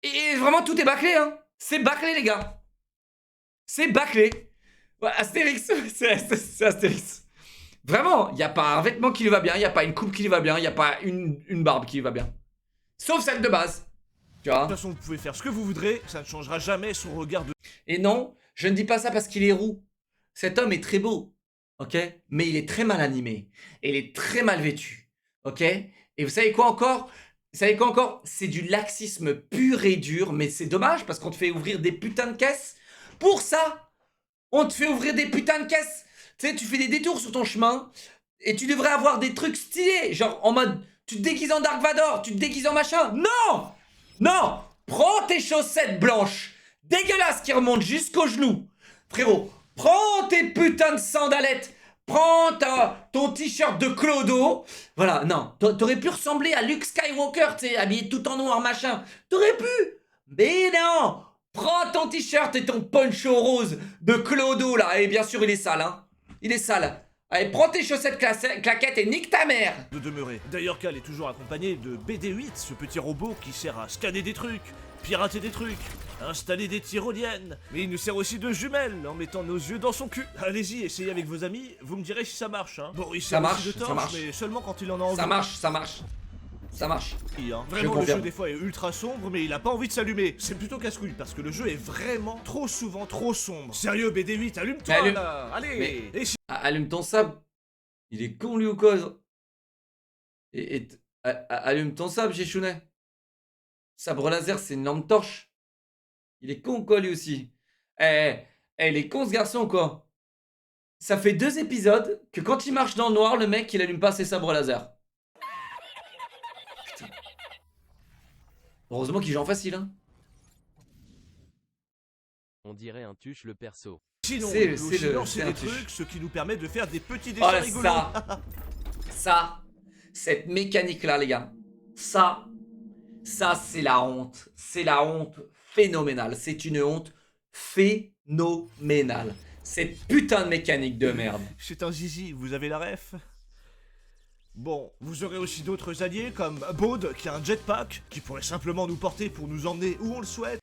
Et vraiment tout est bâclé, hein. C'est bâclé les gars. C'est bâclé. Ouais, Astérix, c'est Astérix. Vraiment, il n'y a pas un vêtement qui lui va bien, il n'y a pas une coupe qui lui va bien, il n'y a pas une barbe qui lui va bien. Sauf celle de base. Tu vois? de toute façon, vous pouvez faire ce que vous voudrez, ça ne changera jamais son regard de... Et non, je ne dis pas ça parce qu'il est roux. Cet homme est très beau, ok? Mais il est très mal animé. Et il est très mal vêtu, ok? Et vous savez quoi encore? C'est du laxisme pur et dur, mais c'est dommage parce qu'on te fait ouvrir des putains de caisses. Pour ça, on te fait ouvrir des putains de caisses. Tu sais, tu fais des détours sur ton chemin et tu devrais avoir des trucs stylés. Genre en mode, tu te déguises en Dark Vador, tu te déguises en machin. Non, prends tes chaussettes blanches, dégueulasses qui remontent jusqu'aux genoux. Frérot, prends tes putains de sandalettes. Prends ton t-shirt de Clodo. Voilà, non, t'aurais pu ressembler à Luke Skywalker, tu sais, habillé tout en noir, machin. T'aurais pu. Mais non. Prends ton t-shirt et ton poncho rose de Clodo, là. Et bien sûr, il est sale, hein. Il est sale. Allez, prends tes chaussettes claquettes et nique ta mère. De demeurer. D'ailleurs, Cal est toujours accompagné de BD-8, ce petit robot qui sert à scanner des trucs, pirater des trucs, installer des tyroliennes. Mais il nous sert aussi de jumelles en mettant nos yeux dans son cul. Allez-y, essayez avec vos amis, vous me direz si ça marche. Hein. Bon, il sert marche, aussi de ça torches, marche. mais seulement quand il en a envie. Ça marche, ça marche. Ça marche. Hein. Vraiment, le confirme. jeu des fois est ultra sombre, mais il a pas envie de s'allumer. C'est plutôt casse-couille, parce que le jeu est vraiment trop souvent trop sombre. Sérieux, BD-8, allume-toi Mais allume- là. Allez. Et si- Allume ton sable. Il est con lui ou quoi? Allume ton sable, Chichounet. Sabre laser, c'est une lampe torche. Il est con ou quoi lui aussi? Il est con ce garçon ou quoi? Ça fait 2 épisodes que quand il marche dans le noir, le mec il allume pas ses sabres laser. Putain. Heureusement qu'il joue en facile, hein. On dirait un tuche le perso. Sinon, C'est- on peut c'est aussi le- lancer c'est des un tuche. trucs, ce qui nous permet de faire des petits Oh dessins là, rigolos. ça, cette mécanique-là, les gars, ça, c'est la honte. C'est la honte phénoménale. C'est une honte phénoménale. Cette putain de mécanique de merde. C'est un zizi, vous avez la ref? Bon, vous aurez aussi d'autres alliés comme Baud qui a un jetpack, qui pourrait simplement nous porter pour nous emmener où on le souhaite.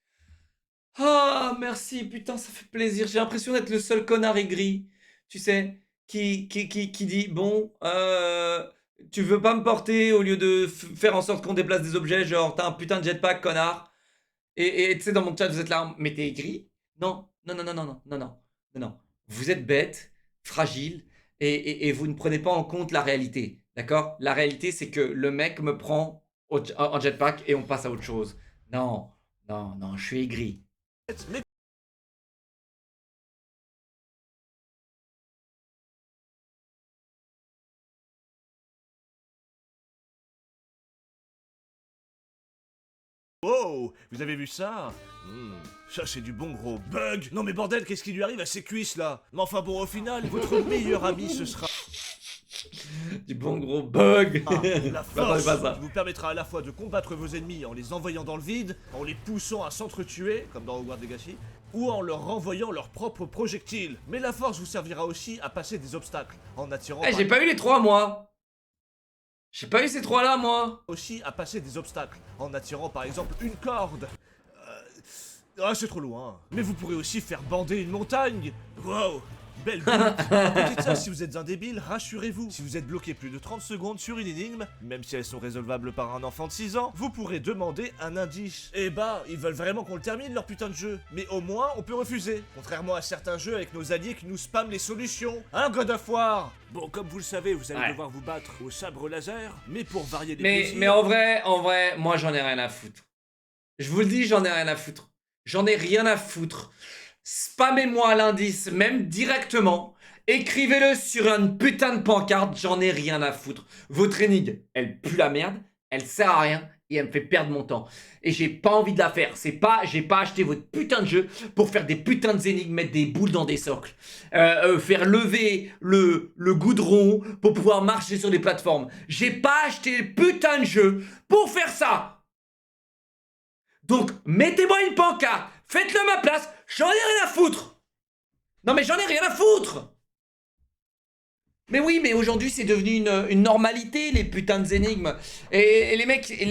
Ah, merci, putain, ça fait plaisir. J'ai l'impression d'être le seul connard aigri, tu sais, qui dit, bon, tu veux pas me porter au lieu de faire en sorte qu'on déplace des objets, genre, t'as un putain de jetpack, connard. Et tu sais, dans mon chat, vous êtes là, mais t'es aigri? Non, non, non, non, non, non, non, non, non, non. Vous êtes bête, fragile, et vous ne prenez pas en compte la réalité, d'accord? La réalité, c'est que le mec me prend en jetpack et on passe à autre chose. Non, non, non, je suis aigri. Mais oh, vous avez vu ça? Ça c'est du bon gros bug. Non mais bordel, qu'est-ce qui lui arrive à ses cuisses là? Mais enfin bon, au final, votre meilleur ami ce sera Du bon gros bug. la Bah, force pas ça. qui vous permettra à la fois de combattre vos ennemis en les envoyant dans le vide, en les poussant à s'entretuer, comme dans Hogwarts Legacy, ou en leur renvoyant leurs propres projectiles. Mais la force vous servira aussi à passer des obstacles, en attirant Eh, j'ai pas eu les 3 moi. J'ai pas eu ces 3 là moi. aussi à passer des obstacles, en attirant par exemple une corde. Ah, c'est trop loin. Mais vous pourrez aussi faire bander une montagne. Wow, belle butte. À côté de ça, si vous êtes un débile, rassurez-vous. Si vous êtes bloqué plus de 30 secondes sur une énigme, même si elles sont résolvables par un enfant de 6 ans, vous pourrez demander un indice. Eh bah, ils veulent vraiment qu'on le termine leur putain de jeu. Mais au moins, on peut refuser. Contrairement à certains jeux avec nos alliés qui nous spamment les solutions. Hein, God of War? Bon, comme vous le savez, vous allez Ouais. devoir vous battre au sabre laser, mais pour varier les Mais plaisirs... en vrai, moi j'en ai rien à foutre. Je vous le dis, j'en ai rien à foutre. J'en ai rien à foutre. Spammez-moi l'indice, même directement. Écrivez-le sur une putain de pancarte, j'en ai rien à foutre. Votre énigme, elle pue la merde, elle sert à rien et elle me fait perdre mon temps. Et j'ai pas envie de la faire. J'ai pas acheté votre putain de jeu pour faire des putains d'énigmes, mettre des boules dans des socles, faire lever le goudron pour pouvoir marcher sur les plateformes. J'ai pas acheté le putain de jeu pour faire ça. Donc, mettez-moi une pancarte, faites-le à ma place, j'en ai rien à foutre. Non mais j'en ai rien à foutre. Mais oui, mais aujourd'hui c'est devenu une normalité les putains d'énigmes. Et les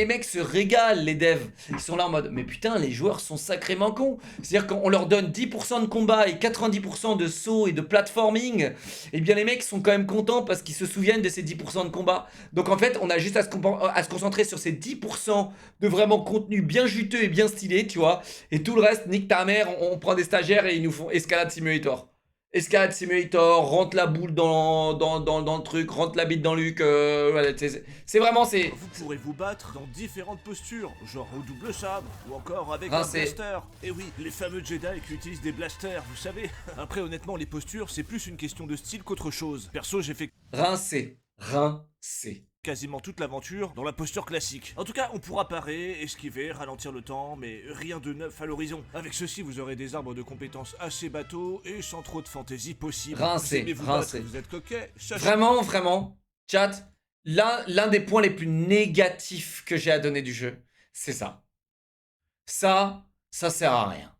mecs se régalent, les devs. Ils sont là en mode, mais putain, les joueurs sont sacrément cons. C'est-à-dire qu'on leur donne 10% de combat et 90% de saut et de platforming. Et bien les mecs sont quand même contents parce qu'ils se souviennent de ces 10% de combat. Donc en fait, on a juste à se concentrer sur ces 10% de vraiment contenu bien juteux et bien stylé, tu vois. Et tout le reste, nique ta mère, on prend des stagiaires et ils nous font Escalade Simulator. Escalade Simulator, rentre la boule dans le truc, rentre la bite dans le Luc, voilà, c'est vraiment, c'est... Vous pourrez vous battre dans différentes postures, genre au double sabre, ou encore avec Ah, un c'est- blaster. Et oui, les fameux Jedi qui utilisent des blasters, vous savez. Après, honnêtement, les postures, c'est plus une question de style qu'autre chose. Perso, j'ai fait Rincé. quasiment toute l'aventure dans la posture classique. En tout cas, on pourra parer, esquiver, ralentir le temps, mais rien de neuf à l'horizon. Avec ceci, vous aurez des arbres de compétences assez bateaux et sans trop de fantaisie possible. Rincé, Vous aimez vous rincé. battre, vous êtes coquet, sachez- Vraiment, chat, l'un des points les plus négatifs que j'ai à donner du jeu, c'est ça. Ça sert à rien.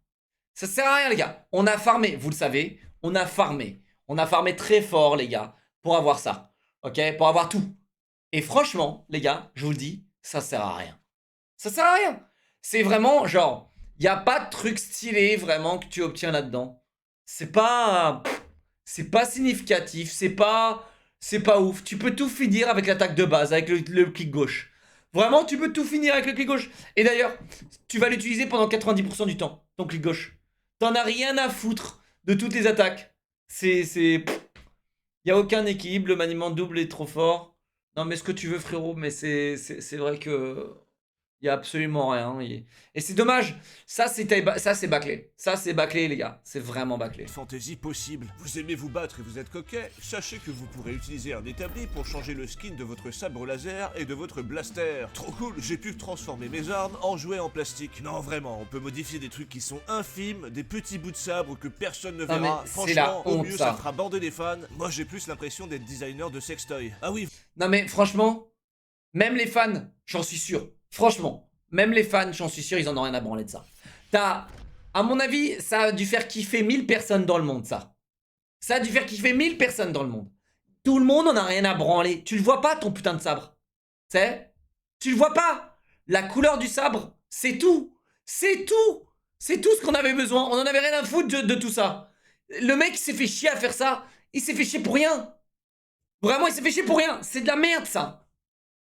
Ça sert à rien, les gars. On a farmé, vous le savez, on a farmé. On a farmé très fort, les gars. pour avoir ça. Ok? Pour avoir tout. Et franchement, les gars, je vous le dis, ça sert à rien. Ça sert à rien. C'est vraiment genre, il n'y a pas de truc stylé vraiment que tu obtiens là-dedans. C'est pas significatif, c'est pas ouf. Tu peux tout finir avec l'attaque de base, avec le clic gauche. Vraiment, tu peux tout finir avec le clic gauche. Et d'ailleurs, tu vas l'utiliser pendant 90% du temps, ton clic gauche. T'en as rien à foutre de toutes les attaques. Il n'y a aucun équilibre, le maniement double est trop fort. Non mais ce que tu veux frérot, mais c'est vrai que... Il y a absolument rien. Et c'est dommage. Ça, c'est bâclé. Ça, c'est bâclé, les gars. C'est vraiment bâclé. Fantaisie possible. Vous aimez vous battre et vous êtes coquet? Sachez que vous pourrez utiliser un établi pour changer le skin de votre sabre laser et de votre blaster. Trop cool, j'ai pu transformer mes armes en jouets en plastique. Non, vraiment, on peut modifier des trucs qui sont infimes, des petits bouts de sabre que personne ne Non, mais verra. c'est la Franchement, au honte, mieux, ça. ça fera bander les fans. Moi, j'ai plus l'impression d'être designer de sextoy. Ah oui, Non mais franchement, même les fans, j'en suis sûr. Franchement, même les fans, j'en suis sûr, ils en ont rien à branler de ça. À mon avis, ça a dû faire kiffer 1000 personnes dans le monde, ça. Ça a dû faire kiffer 1000 personnes dans le monde. Tout le monde en a rien à branler. Tu le vois pas, ton putain de sabre. Tu sais? Tu le vois pas. La couleur du sabre, c'est tout. C'est tout. C'est tout ce qu'on avait besoin. On en avait rien à foutre de tout ça. Le mec, il s'est fait chier à faire ça. Il s'est fait chier pour rien. Vraiment, il s'est fait chier pour rien. C'est de la merde, ça.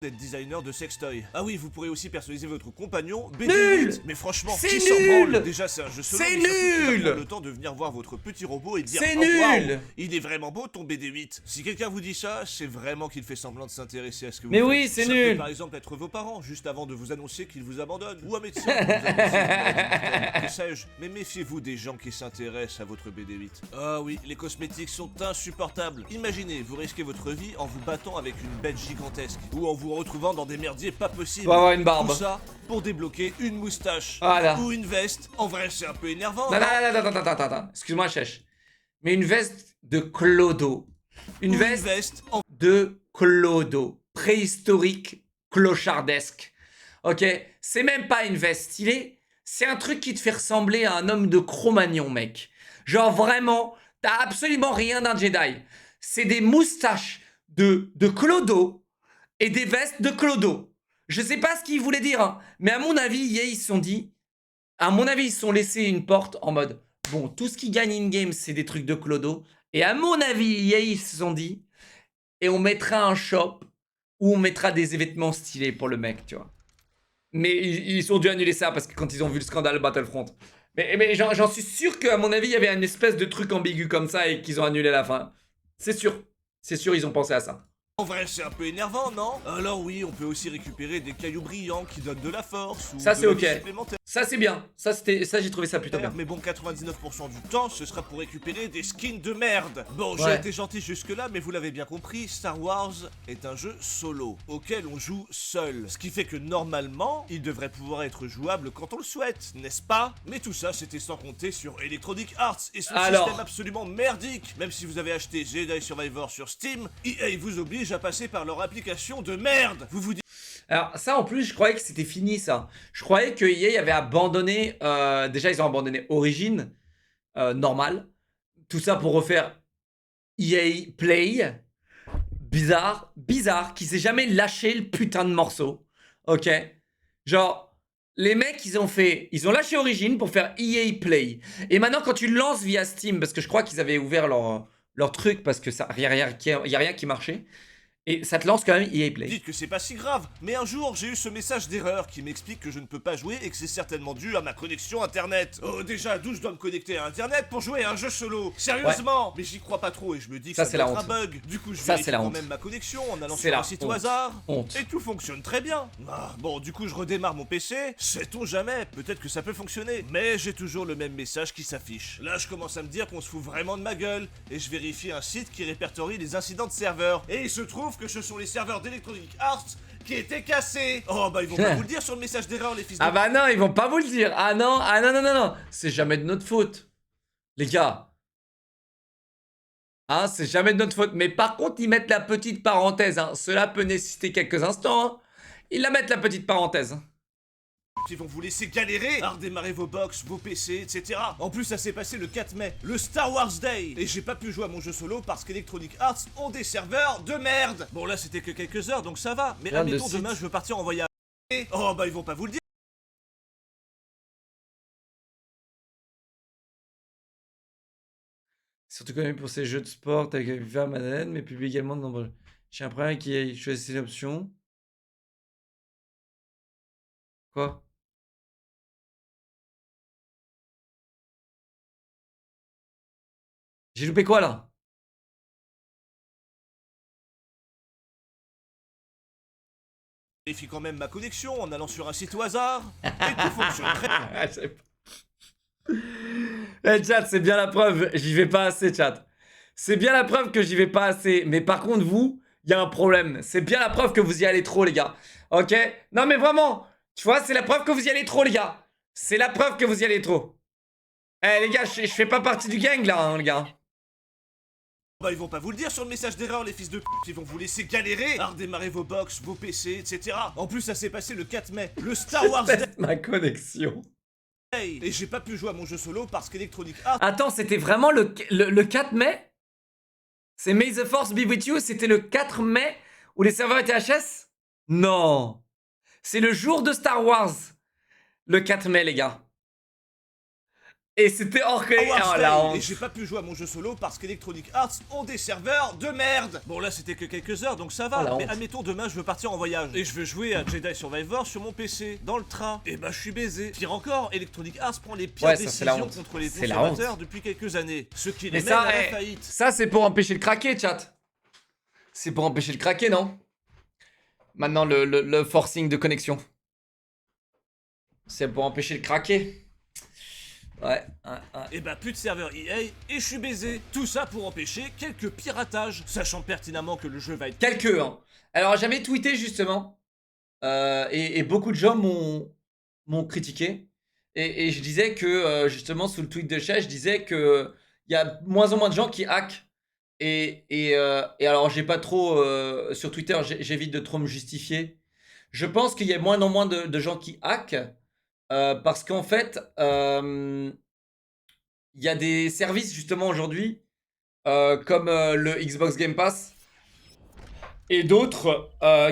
d'être designer de sextoy. Ah oui, vous pourrez aussi personnaliser votre compagnon BD8. Nul. Mais franchement, C'est qui s'en nul. branle? Déjà, c'est un jeu solo. C'est mais surtout, tu vas nul. prendre le temps de venir voir votre petit robot et dire C'est oh, nul. waouh, il est vraiment beau ton BD8. Si quelqu'un vous dit ça, c'est vraiment qu'il fait semblant de s'intéresser à ce que vous Mais faites. oui, c'est Ça nul. peut par exemple être vos parents, juste avant de vous annoncer qu'ils vous abandonnent. Ou un médecin qui vous annonce une maladie mortelle. Que sais-je. Mais méfiez-vous des gens qui s'intéressent à votre BD8. Ah oui, les cosmétiques sont insupportables. Imaginez, vous risquez votre vie en vous battant avec une bête gigantesque. Ou en vous retrouvant dans des merdiers pas possibles. Faut avoir une barbe. Tout ça pour débloquer une moustache. Voilà. Ou une veste. En vrai, c'est un peu énervant. Non, non, non, non, non, non, non, non. Excuse-moi, Chèche. Mais une veste de clodo. Une Ou veste en de clodo. Préhistorique, clochardesque. Ok? C'est même pas une veste stylée. C'est un truc qui te fait ressembler à un homme de Cro-Magnon, mec. Genre vraiment, t'as absolument rien d'un Jedi. C'est des moustaches de clodo et des vestes de clodo. Je sais pas ce qu'ils voulaient dire, hein, mais à mon avis, EA, ils se sont dit... À mon avis, ils se sont laissés une porte en mode... Bon, tout ce qui gagne in-game, c'est des trucs de clodo. Et à mon avis, EA, ils se sont dit... Et on mettra un shop où on mettra des vêtements stylés pour le mec, tu vois. Mais ils ont dû annuler ça parce que quand ils ont vu le scandale Battlefront. Mais j'en suis sûr qu'à mon avis, il y avait une espèce de truc ambigu comme ça et qu'ils ont annulé la fin. C'est sûr. C'est sûr, ils ont pensé à ça. vrai, c'est un peu énervant, non? Alors oui, on peut aussi récupérer des cailloux brillants qui donnent de la force. Ou Ça, de c'est la ok. vie supplémentaire. Ça, c'est bien. Ça, j'ai trouvé ça plutôt bien. Mais bon, 99% du temps, ce sera pour récupérer des skins de merde. Bon, j'ai Ouais. été gentil jusque-là, mais vous l'avez bien compris, Star Wars est un jeu solo, auquel on joue seul. Ce qui fait que normalement, il devrait pouvoir être jouable quand on le souhaite, n'est-ce pas? Mais tout ça, c'était sans compter sur Electronic Arts et son Alors. système absolument merdique. Même si vous avez acheté Jedi Survivor sur Steam, EA vous oblige à passer par leur application de merde. Vous vous dites... Alors ça en plus je croyais que c'était fini ça. Je croyais que EA avait abandonné, déjà ils ont abandonné Origin, normal. Tout ça pour refaire EA Play. Bizarre, qui s'est jamais lâché le putain de morceau. Ok. Genre, les mecs ils ont lâché Origin pour faire EA Play. Et maintenant quand tu le lances via Steam, parce que je crois qu'ils avaient ouvert leur truc parce que ça, y a rien qui marchait. Et ça te lance quand même EA Play. Dites que c'est pas si grave, mais un jour j'ai eu ce message d'erreur qui m'explique que je ne peux pas jouer et que c'est certainement dû à ma connexion internet. Oh déjà, d'où je dois me connecter à internet pour jouer à un jeu solo? Sérieusement? Mais j'y crois pas trop et je me dis que Ça, ça c'est doit la être un honte. bug. Du coup je Ça, vérifie c'est la quand honte. même ma connexion en allant C'est sur la un site honte. au hasard. Honte. Et tout fonctionne très bien. Ah, bon, du coup je redémarre mon PC, sait-on jamais, peut-être que ça peut fonctionner. Mais j'ai toujours le même message qui s'affiche. Là je commence à me dire qu'on se fout vraiment de ma gueule et je vérifie un site qui répertorie les incidents de serveurs. Et il se trouve que ce sont les serveurs d'Electronic Arts qui étaient cassés. Oh bah ils vont pas vous le dire sur le message d'erreur les fils de... Ah bah non, ils vont pas vous le dire. Ah non. C'est jamais de notre faute. Les gars. Hein, c'est jamais de notre faute. Mais par contre, ils mettent la petite parenthèse. Hein. Cela peut nécessiter quelques instants. Hein. Ils la mettent la petite parenthèse. ils vont vous laisser galérer à redémarrer vos box, vos PC, etc. En plus, ça s'est passé le 4 mai, le Star Wars Day, et j'ai pas pu jouer à mon jeu solo parce qu'Electronic Arts ont des serveurs de merde. Bon là, c'était que quelques heures, donc ça va. Mais Regarde le admettons, site. demain, je veux partir en voyage. Oh bah ils vont pas vous le dire. Surtout connu pour ses jeux de sport avec FIFA, Madden, mais publie également de nombreux. J'ai un problème qui ait choisi l'option. Quoi? J'ai loupé quoi là? Vérifie quand même ma connexion en allant sur un site au hasard. Et tout fonctionne très bien. Ah, je sais pas. Eh, chat, c'est bien la preuve, j'y vais pas assez, chat. C'est bien la preuve que j'y vais pas assez. Mais par contre, vous, il y a un problème. C'est bien la preuve que vous y allez trop, les gars. Ok? Non, mais vraiment, tu vois, c'est la preuve que vous y allez trop, les gars. C'est la preuve que vous y allez trop. Eh, les gars, je fais pas partie du gang, là, hein, les gars. Bah ils vont pas vous le dire sur le message d'erreur, les fils de pute, ils vont vous laisser galérer à redémarrer vos box, vos PC, etc. En plus, ça s'est passé le 4 mai, le Star Wars Day, Teste ma connexion. et j'ai pas pu jouer à mon jeu solo parce qu'Electronic Arts Attends, c'était vraiment le 4 mai? C'est May the Force be with you? C'était le 4 mai où les serveurs étaient HS? Non. C'est le jour de Star Wars. Le 4 mai, les gars. Et c'était hors que... Wars Oh, Day, la honte. et j'ai pas pu jouer à mon jeu solo parce qu'Electronic Arts ont des serveurs de merde. Bon là c'était que quelques heures donc ça Oh, la va, mais honte. admettons demain je veux partir en voyage et je veux jouer à Jedi Survivor sur mon PC, dans le train, et bah je suis baisé. Pire encore, Electronic Arts prend les pires Ouais, ça, c'est la décisions honte. contre les C'est la consommateurs depuis quelques années, ce qui les Mais mène à ça, la eh, faillite. ça c'est pour empêcher le craquer, chat. C'est pour empêcher le craquer, non? Maintenant, le forcing de connexion. C'est pour empêcher le craquer. Ouais. Et bah plus de serveur EA et je suis baisé. Tout ça pour empêcher quelques piratages, sachant pertinemment que le jeu va être... Quelques, hein. Alors, j'avais tweeté justement, et beaucoup de gens m'ont critiqué. Et je disais que, justement, sous le tweet de Chez, je disais que il y a moins en moins de gens qui hackent. Et alors, j'ai pas trop, sur Twitter, j'évite de trop me justifier. Je pense qu'il y a moins en moins de gens qui hackent, parce qu'en fait, il y a des services justement aujourd'hui, comme le Xbox Game Pass et d'autres,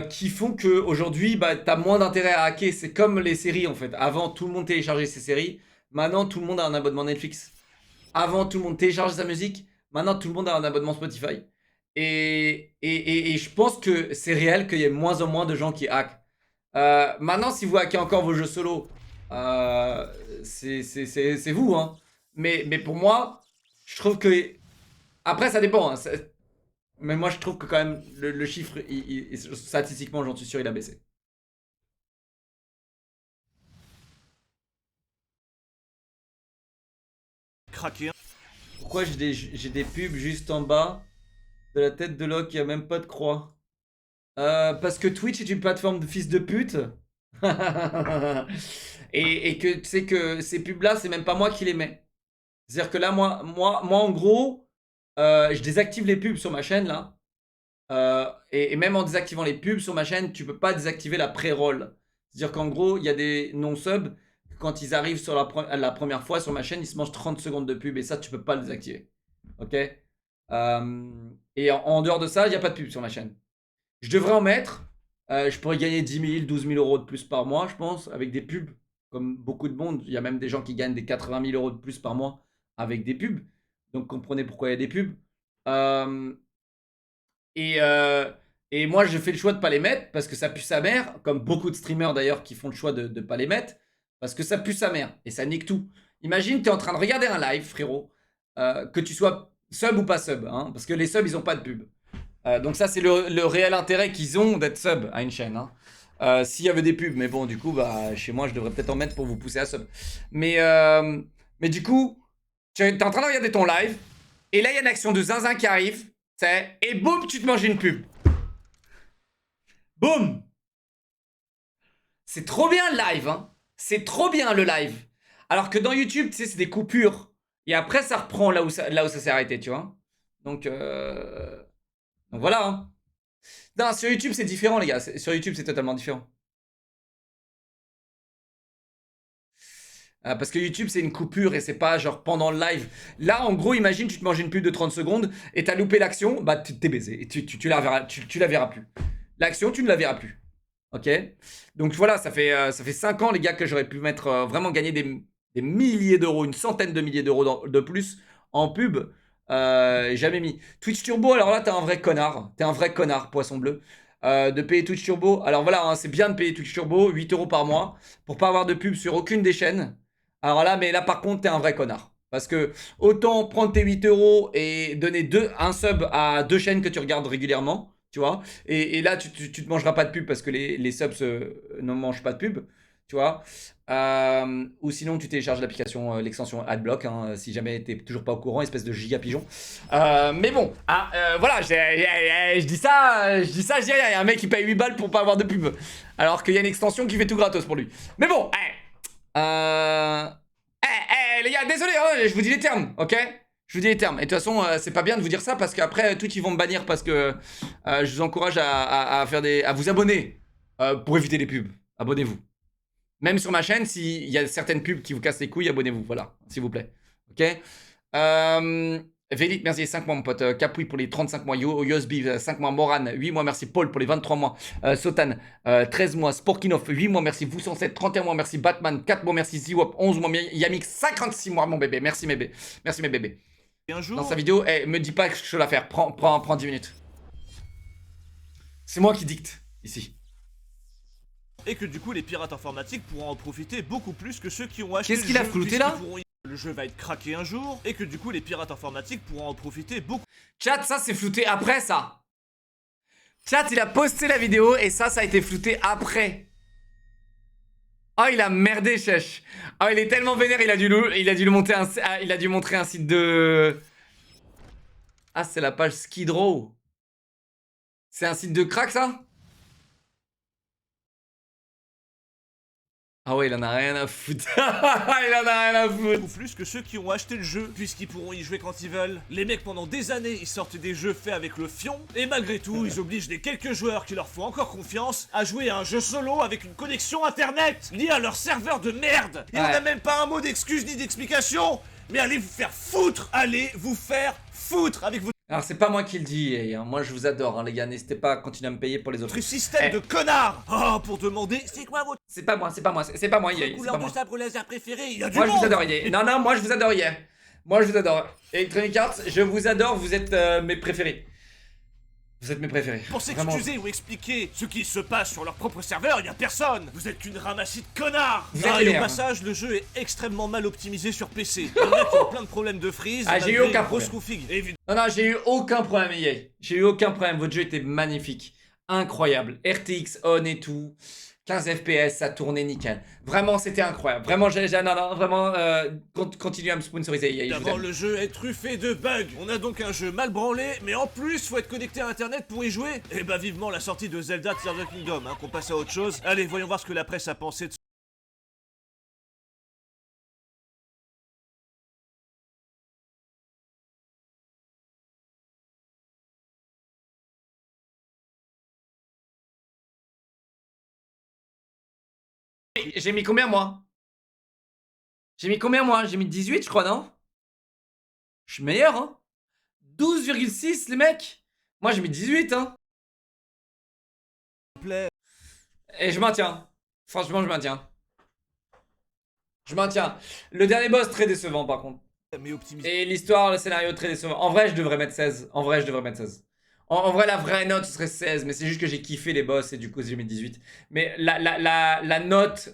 qui font que aujourd'hui, bah, t'as moins d'intérêt à hacker. C'est comme les séries en fait. Avant, tout le monde téléchargeait ses séries. Maintenant, tout le monde a un abonnement Netflix. Avant, tout le monde téléchargeait sa musique. Maintenant, tout le monde a un abonnement Spotify. Et je pense que c'est réel qu'il y ait moins en moins de gens qui hackent. Maintenant, si vous hackez encore vos jeux solo, c'est vous, hein. Mais pour moi, je trouve que... Après, ça dépend, hein. Mais moi, je trouve que quand même, le chiffre, statistiquement, j'en suis sûr, il a baissé. craqué. Pourquoi j'ai des pubs juste en bas de la tête de Locke, il n'y a même pas de croix? Parce que Twitch est une plateforme de fils de pute. et que tu sais que ces pubs-là, c'est même pas moi qui les mets. C'est-à-dire que là, moi en gros, je désactive les pubs sur ma chaîne là. Et même en désactivant les pubs sur ma chaîne, tu peux pas désactiver la pré-roll. C'est-à-dire qu'en gros, il y a des non-subs, quand ils arrivent sur la première fois sur ma chaîne, ils se mangent 30 secondes de pub et ça, tu peux pas le désactiver. Ok? Et en dehors de ça, il n'y a pas de pub sur ma chaîne. Je devrais en mettre. Je pourrais gagner 10 000, 12 000 euros de plus par mois, je pense, avec des pubs. Comme beaucoup de monde, il y a même des gens qui gagnent des 80 000 euros de plus par mois avec des pubs. Donc comprenez pourquoi il y a des pubs. Et moi, je fais le choix de pas les mettre parce que ça pue sa mère, comme beaucoup de streamers d'ailleurs qui font le choix de pas les mettre, parce que ça pue sa mère et ça nique tout. Imagine, tu es en train de regarder un live, frérot, que tu sois sub ou pas sub, hein, parce que les subs, ils ont pas de pub. Donc ça, c'est le réel intérêt qu'ils ont d'être sub à une chaîne. Hein. S'il y avait des pubs, mais bon, du coup, bah, chez moi, je devrais peut-être en mettre pour vous pousser à sub. Mais du coup, tu es en train de regarder ton live, et là, il y a une action de zinzin qui arrive, et boum, tu te manges une pub. Boum. C'est trop bien le live, hein. C'est trop bien le live. Alors que dans YouTube, tu sais, c'est des coupures. Et après, ça reprend là où ça s'est arrêté, tu vois. Donc voilà, hein. Non, sur YouTube, c'est différent, les gars. Sur YouTube, c'est totalement différent. Parce que YouTube, c'est une coupure et c'est pas genre pendant le live. Là, en gros, imagine, tu te manges une pub de 30 secondes et t'as loupé l'action, bah t'es baisé. Et tu la verras, tu la verras plus. L'action, tu ne la verras plus. Ok? Donc voilà, ça fait 5 ans, les gars, que j'aurais pu mettre vraiment gagner des milliers d'euros, une centaine de milliers d'euros de plus en pub. Jamais mis. Twitch Turbo, alors là, t'es un vrai connard. T'es un vrai connard, poisson bleu. De payer Twitch Turbo. Alors voilà, hein, c'est bien de payer Twitch Turbo, 8 euros par mois, pour pas avoir de pub sur aucune des chaînes. Alors là, mais là, par contre, t'es un vrai connard. Parce que autant prendre tes 8 euros et donner un sub à 2 chaînes que tu regardes régulièrement, tu vois. Et là, tu te mangeras pas de pub parce que les subs ne mangent pas de pub, tu vois. Ou sinon, tu télécharges l'application, l'extension Adblock, hein, si jamais t'es toujours pas au courant, espèce de giga pigeon. Mais bon, voilà, je dis ça, je dis rien. Il y a un mec qui paye 8 balles pour pas avoir de pub. Alors qu'il y a une extension qui fait tout gratos pour lui. Mais bon, les gars, désolé, hein, je vous dis les termes, ok? Je vous dis les termes. Et de toute façon, c'est pas bien de vous dire ça parce qu'après, Twitch, ils vont me bannir parce que je vous encourage à vous abonner pour éviter les pubs. Abonnez-vous. Même sur ma chaîne, s'il y a certaines pubs qui vous cassent les couilles, abonnez-vous. Voilà, s'il vous plaît. Ok? Vélic, merci, 5 mois, mon pote. Capouille pour les 35 mois. Yosby, 5 mois. Moran, 8 mois, merci. Paul pour les 23 mois. Sotan, 13 mois. Sporkinov, 8 mois, merci. Vous 107, 31 mois, merci. Batman, 4 mois, merci. Ziwop, 11 mois. Yamik, 56 mois, mon bébé. Merci, mes bébés. Merci, mes bébés. Et un jour, Dans sa vidéo, me dis pas que je dois la faire. Prends 10 minutes. C'est moi qui dicte, ici. et que du coup les pirates informatiques pourront en profiter beaucoup plus que ceux qui ont acheté Qu'est-ce qu'il a flouté là? Le jeu va être craqué un jour, et que du coup les pirates informatiques pourront en profiter beaucoup. Chat, ça c'est flouté après ça. Chat, il a posté la vidéo et ça a été flouté après. Oh, il a merdé, chèche. Oh, il est tellement vénère, il a dû montrer un site de... Ah, c'est la page Skid Row. C'est un site de crack, ça? Ah ouais, il en a rien à foutre. Il en a rien à foutre. Beaucoup plus que ceux qui ont acheté le jeu, puisqu'ils pourront y jouer quand ils veulent. Les mecs, pendant des années, ils sortent des jeux faits avec le fion, et malgré tout, ils obligent les quelques joueurs qui leur font encore confiance à jouer à un jeu solo avec une connexion internet liée à leur serveur de merde. Et on n'a même pas un mot d'excuse ni d'explication. Mais allez vous faire foutre. Allez vous faire foutre avec vos... Alors c'est pas moi qui le dis, hein. Moi je vous adore, hein, les gars, n'hésitez pas à continuer à me payer pour les autres. Votre système de connards. Oh, pour demander, c'est quoi votre... C'est pas moi, Yay, c'est pas moi. sabre laser préféré, il y a du Moi monde. je vous adore, Yay. Non, moi je vous adore, Yay. Moi je vous adore. Electronic Arts, je vous adore, vous êtes mes préférés. Vous êtes mes préférés. Pour s'excuser ou expliquer ce qui se passe sur leur propre serveur, y a personne. Vous êtes qu'une ramassie de connards. Vous êtes Et les au nerfs. passage, le jeu est extrêmement mal optimisé sur PC. Il y en a qui ont plein de problèmes de freeze. Ah, j'ai eu malgré aucun une grosse problème. config. Évidemment. Non, j'ai eu aucun problème, Yay. J'ai eu aucun problème, votre jeu était magnifique. Incroyable. RTX on et tout. 15 FPS, ça tournait nickel. Vraiment, c'était incroyable. Vraiment, vraiment, continuez à me sponsoriser, Yay. D'abord, le jeu est truffé de bugs. On a donc un jeu mal branlé, mais en plus, faut être connecté à internet pour y jouer. Et bah, vivement la sortie de Zelda Tears of the Kingdom, hein, qu'on passe à autre chose. Allez, voyons voir ce que la presse a pensé de ce... J'ai mis combien, moi? J'ai mis combien, moi? J'ai mis 18, je crois, non? Je suis meilleur, hein? 12,6, les mecs. Moi, j'ai mis 18, hein. plaît. Et je maintiens. Franchement, je maintiens. Je maintiens. Le dernier boss, très décevant, par contre. Mais optimisé. Et l'histoire, le scénario, très décevant. En vrai, je devrais mettre 16. En vrai, la vraie note, ce serait 16. Mais c'est juste que j'ai kiffé les boss et du coup, j'ai mis 18. Mais la note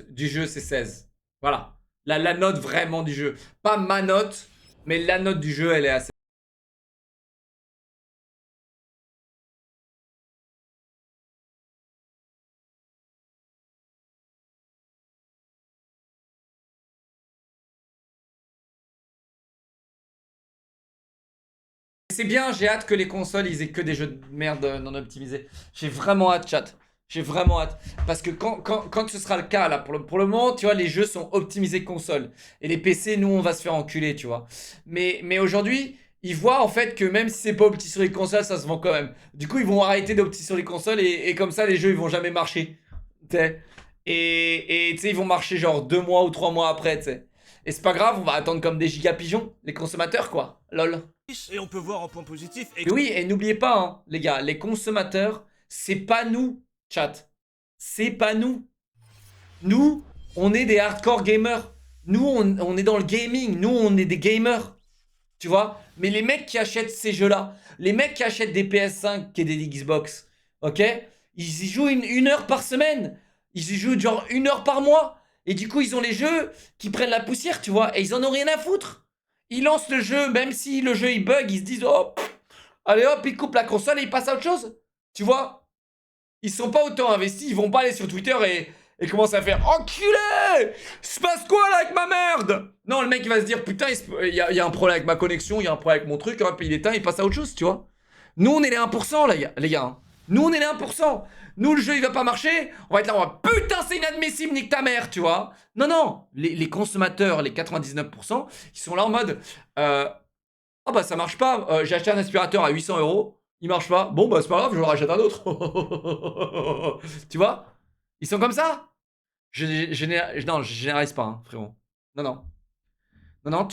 du jeu, c'est 16. Voilà. La note vraiment du jeu. Pas ma note, mais la note du jeu, elle est assez... C'est bien, j'ai hâte que les consoles, ils aient que des jeux de merde non optimisés. J'ai vraiment hâte, chat. J'ai vraiment hâte. Parce que quand ce sera le cas, là, pour le moment, tu vois, les jeux sont optimisés console. Et les PC, nous, on va se faire enculer, tu vois. Mais aujourd'hui, ils voient en fait que même si c'est pas opti sur les consoles, ça se vend quand même. Du coup, ils vont arrêter d'opti sur les consoles et comme ça, les jeux, ils vont jamais marcher. T'sais. Et tu sais, ils vont marcher genre 2 mois ou 3 mois après, tu sais. Et c'est pas grave, on va attendre comme des gigapigeons, les consommateurs, quoi. Lol. et on peut voir en point positif. Et Et oui, et n'oubliez pas, hein, les gars, les consommateurs, c'est pas nous, chat. C'est pas nous. Nous, on est des hardcore gamers. Nous, on est dans le gaming. Nous, on est des gamers. Tu vois? Mais les mecs qui achètent ces jeux-là, les mecs qui achètent des PS5 et des Xbox, ok? Ils y jouent une heure par semaine. Ils y jouent genre 1 heure par mois. Et du coup, ils ont les jeux qui prennent la poussière, tu vois? Et ils en ont rien à foutre. Ils lancent le jeu, même si le jeu il bug, ils se disent, oh, allez hop, ils coupent la console et ils passent à autre chose. Tu vois? Ils sont pas autant investis, ils vont pas aller sur Twitter et commencer à faire enculé! Se passe quoi là avec ma merde? Non, le mec il va se dire putain, il y a un problème avec ma connexion, il y a un problème avec mon truc, hop, il éteint, il passe à autre chose, tu vois. Nous on est les 1% là, les gars. Nous on est les 1%. Nous le jeu il va pas marcher, on va être là, on va putain c'est inadmissible, nique ta mère, tu vois. Non, non, les consommateurs, les 99%, ils sont là en mode ah bah ça marche pas, j'ai acheté un aspirateur à 800 €, il marche pas, bon bah c'est pas grave, je rachète un autre. Tu vois? Ils sont comme ça. Non, je généralise pas, hein, frérot. Non, non. Non, non,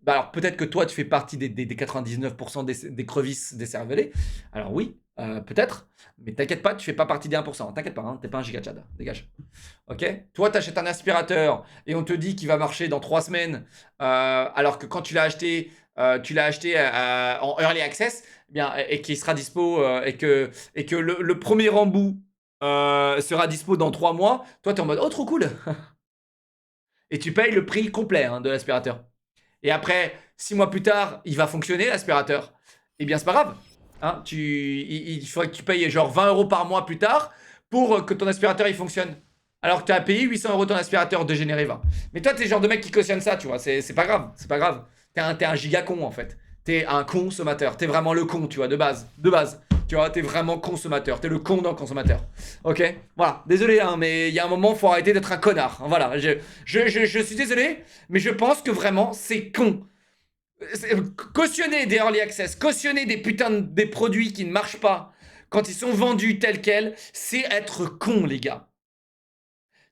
bah alors peut-être que toi tu fais partie des 99% des crevisses décervelées. Alors oui, peut-être. Mais t'inquiète pas, tu fais pas partie des 1%. T'inquiète pas, hein, t'es pas un gigachad. Dégage. Ok? Toi t'achètes un aspirateur et on te dit qu'il va marcher dans 3 semaines. Alors que quand tu l'as acheté en early access, eh bien, et qu'il sera dispo et que le premier embout sera dispo dans 3 mois. Toi t'es en mode oh trop cool. Et tu payes le prix complet hein, de l'aspirateur. Et après, 6 mois plus tard, il va fonctionner l'aspirateur. Eh bien, c'est pas grave. Hein, il faudrait que tu payes genre 20 € par mois plus tard pour que ton aspirateur il fonctionne. Alors que tu as payé 800 € ton aspirateur de générer 20. Mais toi, t'es le genre de mec qui cautionne ça, tu vois. C'est pas grave. C'est pas grave. T'es un giga con en fait. T'es un consommateur. T'es vraiment le con, tu vois, de base. De base. Tu vois, t'es vraiment consommateur. T'es le con d'un consommateur. Ok? Voilà. Désolé, hein, mais il y a un moment, faut arrêter d'être un connard. Voilà. Je suis désolé, mais je pense que vraiment, c'est con. Cautionner des early access, cautionner des putains des produits qui ne marchent pas quand ils sont vendus tels quels, c'est être con, les gars.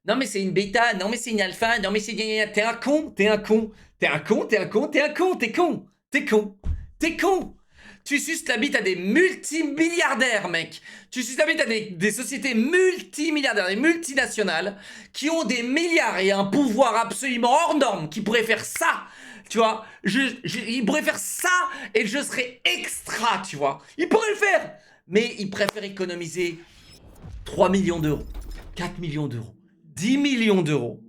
Non, mais c'est une bêta. Non, mais c'est une alpha. Non, mais c'est... T'es un con. T'es un con. T'es un con. T'es un con. T'es un con. T'es con. T'es con. T'es con. Tu suces la bite à des multimilliardaires, mec. Tu suces la bite à des sociétés multimilliardaires, des multinationales, qui ont des milliards et un pouvoir absolument hors norme, qui pourraient faire ça. Tu vois, ils pourraient faire ça et je serais extra, tu vois. Ils pourraient le faire. Mais ils préfèrent économiser 3 millions d'euros, 4 millions d'euros, 10 millions d'euros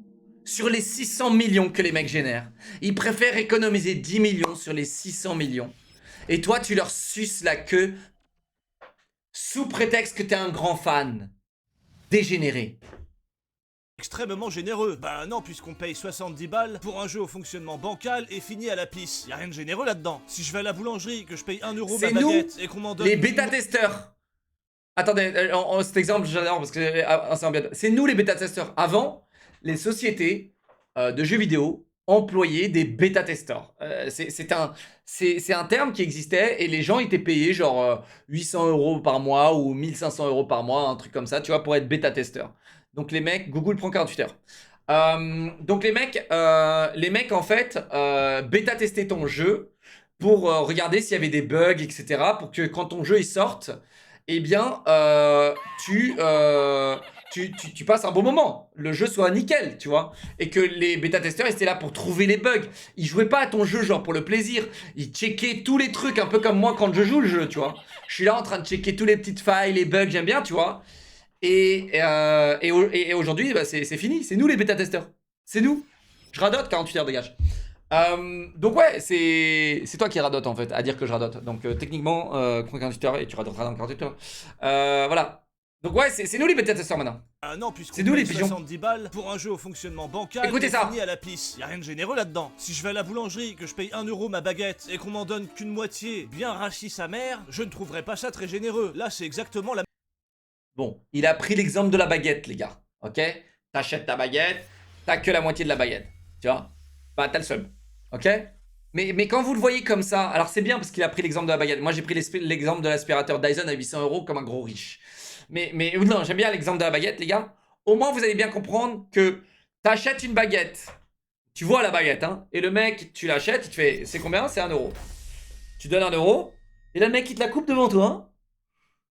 sur les 600 millions que les mecs génèrent. Ils préfèrent économiser 10 millions sur les 600 millions. Et toi, tu leur suces la queue sous prétexte que t'es un grand fan. Dégénéré. extrêmement généreux. Bah non, puisqu'on paye 70 balles pour un jeu au fonctionnement bancal et fini à la pisse. Y a rien de généreux là-dedans. Si je vais à la boulangerie, que je paye 1 € ma C'est nous, baguette et qu'on m'en donne... les bêta-testeurs. Attendez, cet exemple, j'adore parce que c'est nous les bêta-testeurs. Avant, les sociétés de jeux vidéo employaient des bêta-testeurs. C'est un terme qui existait et les gens étaient payés genre 800 € par mois ou 1500 € par mois, un truc comme ça, tu vois, pour être bêta-testeur. Donc les mecs, Google prend 48 heures. Donc les mecs en fait, bêta-tester ton jeu pour regarder s'il y avait des bugs, etc. Pour que quand ton jeu il sorte, eh bien, tu passes un bon moment. Le jeu soit nickel, tu vois. Et que les bêta-testeurs étaient là pour trouver les bugs. Ils jouaient pas à ton jeu genre pour le plaisir. Ils checkaient tous les trucs, un peu comme moi quand je joue le jeu, tu vois. Je suis là en train de checker tous les petites failles, les bugs, j'aime bien, tu vois. Et aujourd'hui, bah, c'est fini. C'est nous les bêta-testeurs. C'est nous. Je radote 48 heures, dégage. Donc ouais, c'est toi qui radote en fait, à dire que je radote. Donc techniquement, 48 heures et tu radoteras dans 48 heures. Voilà. Donc ouais, c'est nous les bêta-testeurs maintenant. Ah non, puisqu'on C'est nous, les paye pigeons. 70 balles pour un jeu au fonctionnement bancal Écoutez et ça. fini à la pisse. Y a rien de généreux là-dedans. Si je vais à la boulangerie, que je paye 1 € ma baguette et qu'on m'en donne qu'une moitié bien rachis sa mère, je ne trouverais pas ça très généreux. Là, c'est exactement la... Bon, il a pris l'exemple de la baguette, les gars. Ok? T'achètes ta baguette, t'as que la moitié de la baguette. Tu vois? Bah, t'as le seum. Ok? Mais quand vous le voyez comme ça, alors c'est bien parce qu'il a pris l'exemple de la baguette. Moi, j'ai pris l'exemple de l'aspirateur Dyson à 800 € comme un gros riche. Mais non, j'aime bien l'exemple de la baguette, les gars. au moins vous allez bien comprendre que t'achètes une baguette. Tu vois la baguette, hein. Et le mec, tu l'achètes, il te fait, c'est combien? C'est 1 euro. Tu donnes 1 euro. Et là, le mec, il te la coupe devant toi. Hein.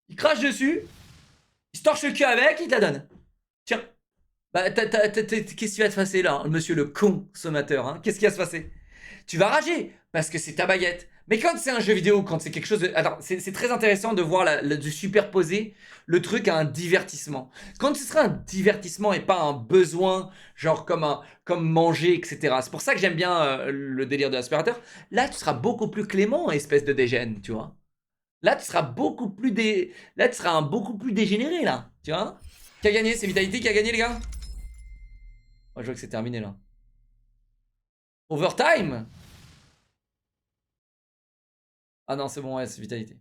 Il crache dessus. Il se torche le cul avec, il te la donne. Tiens. Bah, qu'est-ce qui va se passer là, monsieur le consommateur, hein? Qu'est-ce qui va se passer? Tu vas rager, parce que c'est ta baguette. Mais quand c'est un jeu vidéo, quand c'est quelque chose de... Alors, c'est très intéressant de voir, de superposer le truc à un divertissement. Quand ce sera un divertissement et pas un besoin, genre comme manger, etc. C'est pour ça que j'aime bien le délire de l'aspirateur. Là, tu seras beaucoup plus clément, espèce de dégène, tu vois. Là, tu seras beaucoup plus Là, tu seras beaucoup plus dégénéré, là, tu vois. Qui a gagné? C'est Vitality qui a gagné, les gars? Oh, je vois que c'est terminé, là. Overtime? Ah non, c'est bon, ouais, c'est Vitality.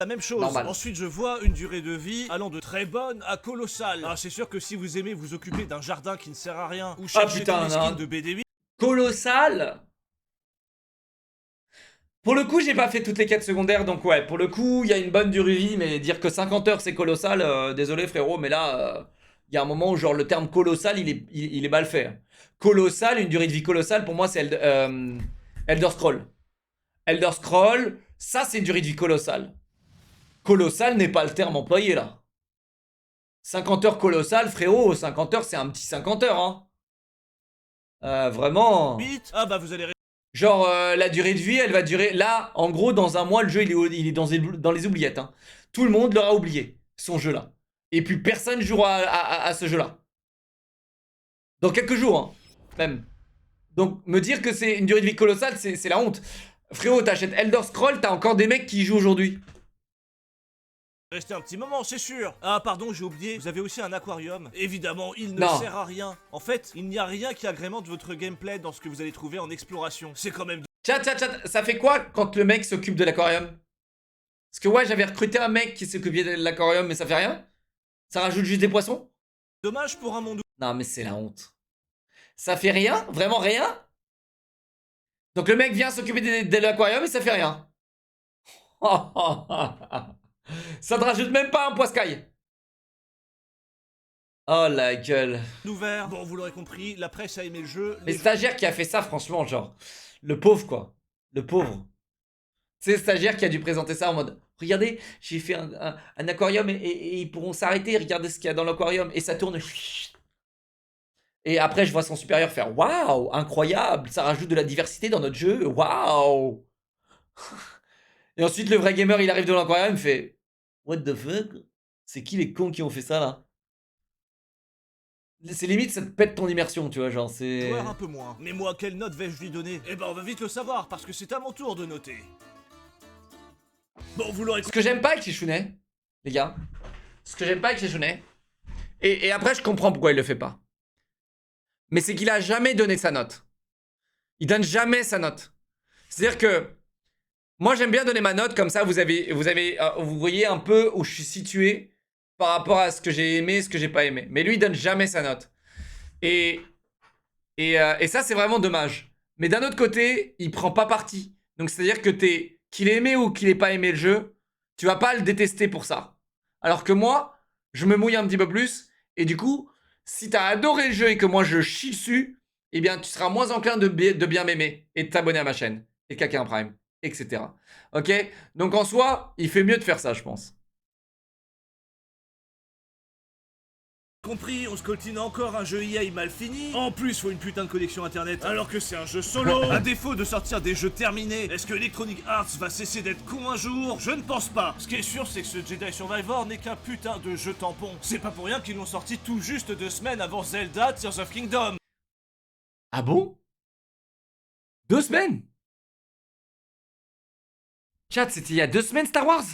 La même chose. Normal. Ensuite, je vois une durée de vie allant de très bonne à colossale. Alors, c'est sûr que si vous aimez vous occuper d'un jardin qui ne sert à rien ou chercher putain, des skins non. de BD8, Colossal. Pour le coup, j'ai pas fait toutes les quêtes secondaires, donc ouais, pour le coup, il y a une bonne durée de vie, mais dire que 50 heures c'est colossal, désolé frérot, mais là, il y a un moment où genre le terme colossal, il est mal fait. Hein. Colossal, une durée de vie colossale, pour moi, c'est Elder Scroll. Elder Scroll, ça c'est une durée de vie colossale. Colossal n'est pas le terme employé là. 50 heures colossal, frérot, 50 heures c'est un petit 50 heures, hein. Vraiment. ah bah vous allez Genre, la durée de vie, elle va durer... Là, en gros, dans un mois, le jeu, il est dans les oubliettes. Hein. Tout le monde l'aura oublié, son jeu-là. Et puis, personne jouera à ce jeu-là. Dans quelques jours, hein, même. Donc, me dire que c'est une durée de vie colossale, c'est la honte. Frérot, t'achètes Elder Scroll, t'as encore des mecs qui y jouent aujourd'hui. rester un petit moment, c'est sûr. Ah pardon, j'ai oublié, vous avez aussi un aquarium. Évidemment, il ne Non. sert à rien. En fait, il n'y a rien qui agrémente votre gameplay dans ce que vous allez trouver en exploration. C'est quand même Chat, ça fait quoi quand le mec s'occupe de l'aquarium? Parce que ouais, j'avais recruté un mec qui s'occupait de l'aquarium, mais ça fait rien? Ça rajoute juste des poissons? dommage pour un monde où... Non, mais c'est la honte. Ça fait rien? Vraiment rien? Donc le mec vient s'occuper de l'aquarium et ça fait rien. Ça te rajoute même pas un poiscaille. Oh la gueule. ouvert. Bon, vous l'aurez compris, la presse a aimé le jeu. Les stagiaires qui a fait ça, franchement, genre... Le pauvre, quoi. Le pauvre. C'est le stagiaire qui a dû présenter ça en mode... Regardez, j'ai fait un aquarium et ils pourront s'arrêter. Regardez ce qu'il y a dans l'aquarium. Et ça tourne... Et après, je vois son supérieur faire « Waouh, incroyable, ça rajoute de la diversité dans notre jeu. Waouh !» Et ensuite, le vrai gamer, il arrive dans l'aquarium, il fait « What the fuck? C'est qui les cons qui ont fait ça, là ?» C'est limite, ça te pète ton immersion, tu vois, genre, c'est... Joueur un peu moins. Mais moi, quelle note vais-je lui donner? Eh ben, on va vite le savoir, parce que c'est à mon tour de noter. Bon, vous l'aurez Ce que j'aime pas avec Shishune, les gars, ce que j'aime pas avec Shishune, et après, je comprends pourquoi il le fait pas. Mais c'est qu'il a jamais donné sa note. Il donne jamais sa note. C'est-à-dire que moi, j'aime bien donner ma note, comme ça, vous voyez un peu où je suis situé par rapport à ce que j'ai aimé et ce que j'ai pas aimé. Mais lui, il donne jamais sa note. Et ça, c'est vraiment dommage. Mais d'un autre côté, il prend pas parti. Donc, c'est-à-dire que qu'il ait aimé ou qu'il ait pas aimé le jeu, tu vas pas le détester pour ça. Alors que moi, je me mouille un petit peu plus. Et du coup, si t'as adoré le jeu et que moi, je chie dessus, eh bien, tu seras moins enclin de bien m'aimer et de t'abonner à ma chaîne. Et de un Prime, etc. Ok? Donc, en soi, il fait mieux de faire ça, je pense. compris, on se coltine encore un jeu EA mal fini. En plus, faut une putain de connexion internet, alors que c'est un jeu solo. À défaut de sortir des jeux terminés, est-ce que Electronic Arts va cesser d'être con un jour? Je ne pense pas. Ce qui est sûr, c'est que ce Jedi Survivor n'est qu'un putain de jeu tampon. C'est pas pour rien qu'ils l'ont sorti tout juste 2 semaines avant Zelda Tears of Kingdom. Ah bon? 2 semaines? Chat, c'était il y a 2 semaines Star Wars?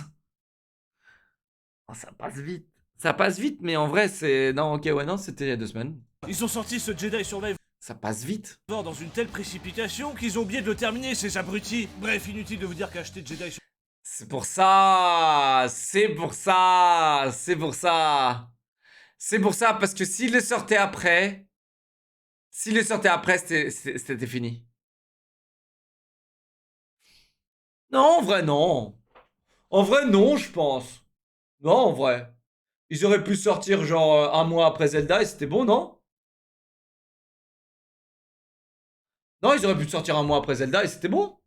Oh, ça passe vite. Ça passe vite, mais en vrai, c'est... Non, ok, ouais, non, c'était il y a 2 semaines. Ils ont sorti ce Jedi Survivor Ça passe vite. dans une telle précipitation qu'ils ont oublié de le terminer, ces abrutis. Bref, inutile de vous dire qu'acheter Jedi C'est pour ça. C'est pour ça. C'est pour ça. C'est pour ça, parce que s'il le sortait après... S'il le sortait après, c'était fini. Non, en vrai, non. En vrai, non, je pense. Non, en vrai. Ils auraient pu sortir genre un mois après Zelda et c'était bon, non? Non, ils auraient pu sortir un mois après Zelda et c'était bon.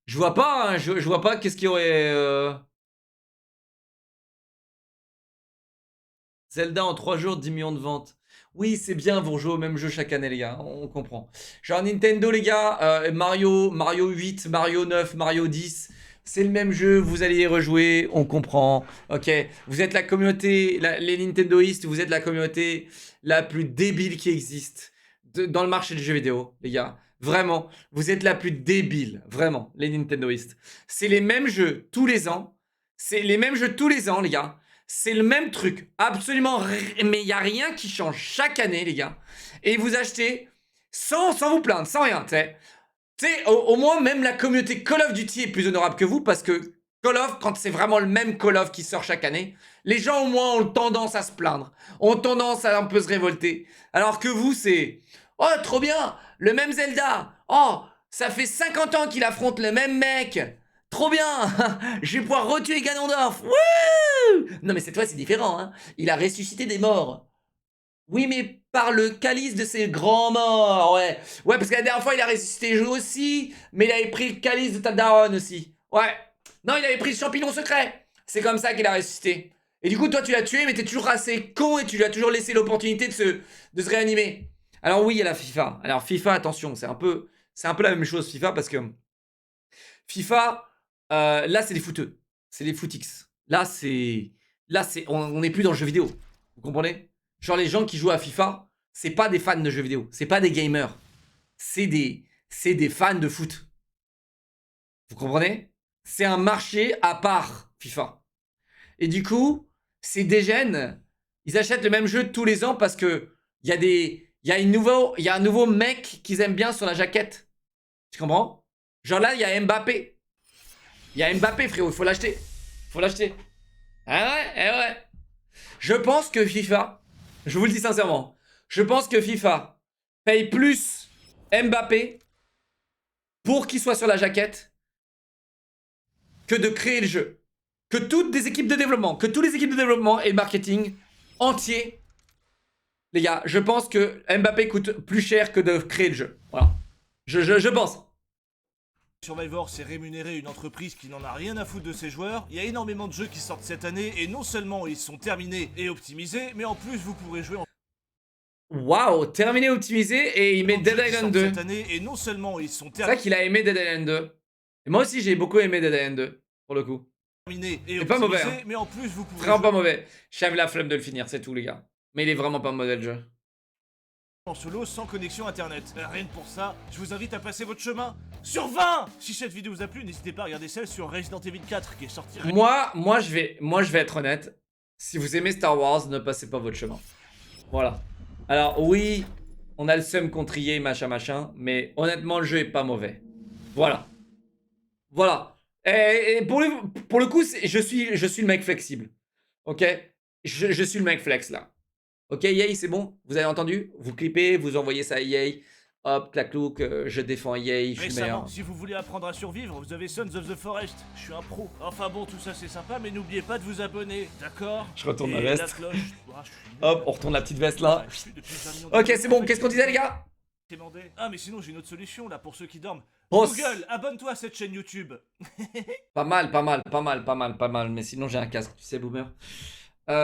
Je vois pas, hein, je vois pas qu'est-ce qu'il y aurait... Zelda en 3 jours, 10 millions de ventes. Oui, c'est bien, vous rejouez au même jeu chaque année, les gars. On comprend. Genre Nintendo, les gars, Mario 8, Mario 9, Mario 10. C'est le même jeu, vous allez y rejouer, on comprend. Ok, vous êtes la communauté, les Nintendoistes, vous êtes la communauté la plus débile qui existe dans le marché du jeu vidéo, les gars. Vraiment, vous êtes la plus débile, vraiment, les Nintendoistes. C'est les mêmes jeux tous les ans. C'est les mêmes jeux tous les ans, les gars. C'est le même truc, absolument, mais il n'y a rien qui change chaque année, les gars. Et vous achetez sans vous plaindre, sans rien, tu sais. Tu sais, au moins, même la communauté Call of Duty est plus honorable que vous, parce que Call of, quand c'est vraiment le même Call of qui sort chaque année, les gens au moins ont tendance à se plaindre, ont tendance à un peu se révolter. Alors que vous, c'est « Oh, trop bien, le même Zelda. Oh, ça fait 50 ans qu'il affronte le même mec. Trop bien, je vais pouvoir retuer Ganondorf. Wouh !» Non mais cette fois c'est différent, hein. Il a ressuscité des morts. Oui mais par le calice de ses grands morts, ouais. Ouais parce que la dernière fois il a ressuscité Joe aussi, mais il avait pris le calice de Taldaron aussi. Ouais. Non il avait pris le champignon secret. C'est comme ça qu'il a ressuscité. Et du coup toi tu l'as tué mais t'es toujours assez con et tu lui as toujours laissé l'opportunité de se réanimer. Alors oui il y a la FIFA. Alors FIFA attention c'est un peu la même chose FIFA parce que FIFA... là, c'est des footeux. C'est des footix. Là, on n'est plus dans le jeu vidéo. Vous comprenez? Genre, les gens qui jouent à FIFA, c'est pas des fans de jeux vidéo. C'est pas des gamers. C'est des fans de foot. Vous comprenez? C'est un marché à part, FIFA. Et du coup, c'est des jeunes. Ils achètent le même jeu tous les ans parce que il y a un nouveau mec qu'ils aiment bien sur la jaquette. Tu comprends? Genre là, il y a Mbappé. Il y a Mbappé, frérot, il faut l'acheter. Faut l'acheter. Ah ouais, eh ouais. Je pense que FIFA, je vous le dis sincèrement, je pense que FIFA paye plus Mbappé pour qu'il soit sur la jaquette que de créer le jeu. Que toutes les équipes de développement, et le marketing entier, les gars, je pense que Mbappé coûte plus cher que de créer le jeu. Voilà. Je pense. Survivor, c'est rémunérer une entreprise qui n'en a rien à foutre de ses joueurs. Il y a énormément de jeux qui sortent cette année et non seulement ils sont terminés et optimisés, mais en plus vous pourrez jouer en... Waouh, terminé, optimisé et il met Dead Island 2. Cette année et non seulement ils sont C'est vrai qu'il a aimé Dead Island 2. Et moi aussi j'ai beaucoup aimé Dead Island 2, pour le coup. terminés et pas mauvais, hein. mais en plus vous pourrez Vraiment pas mauvais. J'avais la flemme de le finir, c'est tout les gars. Mais il est vraiment pas mauvais le jeu. en solo sans connexion internet. Rien que pour ça, je vous invite à passer votre chemin sur 20. Si cette vidéo vous a plu, n'hésitez pas à regarder celle sur Resident Evil 4 qui est sortie. Moi je vais être honnête. Si vous aimez Star Wars, ne passez pas votre chemin. Voilà. Alors oui, on a le seum contre EA, machin, mais honnêtement le jeu est pas mauvais. Voilà. Voilà. Et pour le coup, je suis le mec flexible. Ok, je suis le mec flex là. Ok, EA, c'est bon? Vous avez entendu? Vous clippez, vous envoyez ça à EA. Hop, clac-clouc, je défends EA, je suis Récemment, meilleur. si vous voulez apprendre à survivre, vous avez Sons of the Forest. Je suis un pro. Enfin bon, tout ça c'est sympa, mais n'oubliez pas de vous abonner, d'accord? Je retourne ma Et veste. cloche. Ah, je suis nul. Hop, on retourne la petite veste là. Je suis depuis 20 millions Ok, d'années. c'est bon, qu'est-ce qu'on disait les gars? Ah, mais sinon j'ai une autre solution là pour ceux qui dorment. Oh, Google, abonne-toi à cette chaîne YouTube. Pas mal, pas mal, pas mal, pas mal, pas mal. Mais sinon j'ai un casque, tu sais, boomer.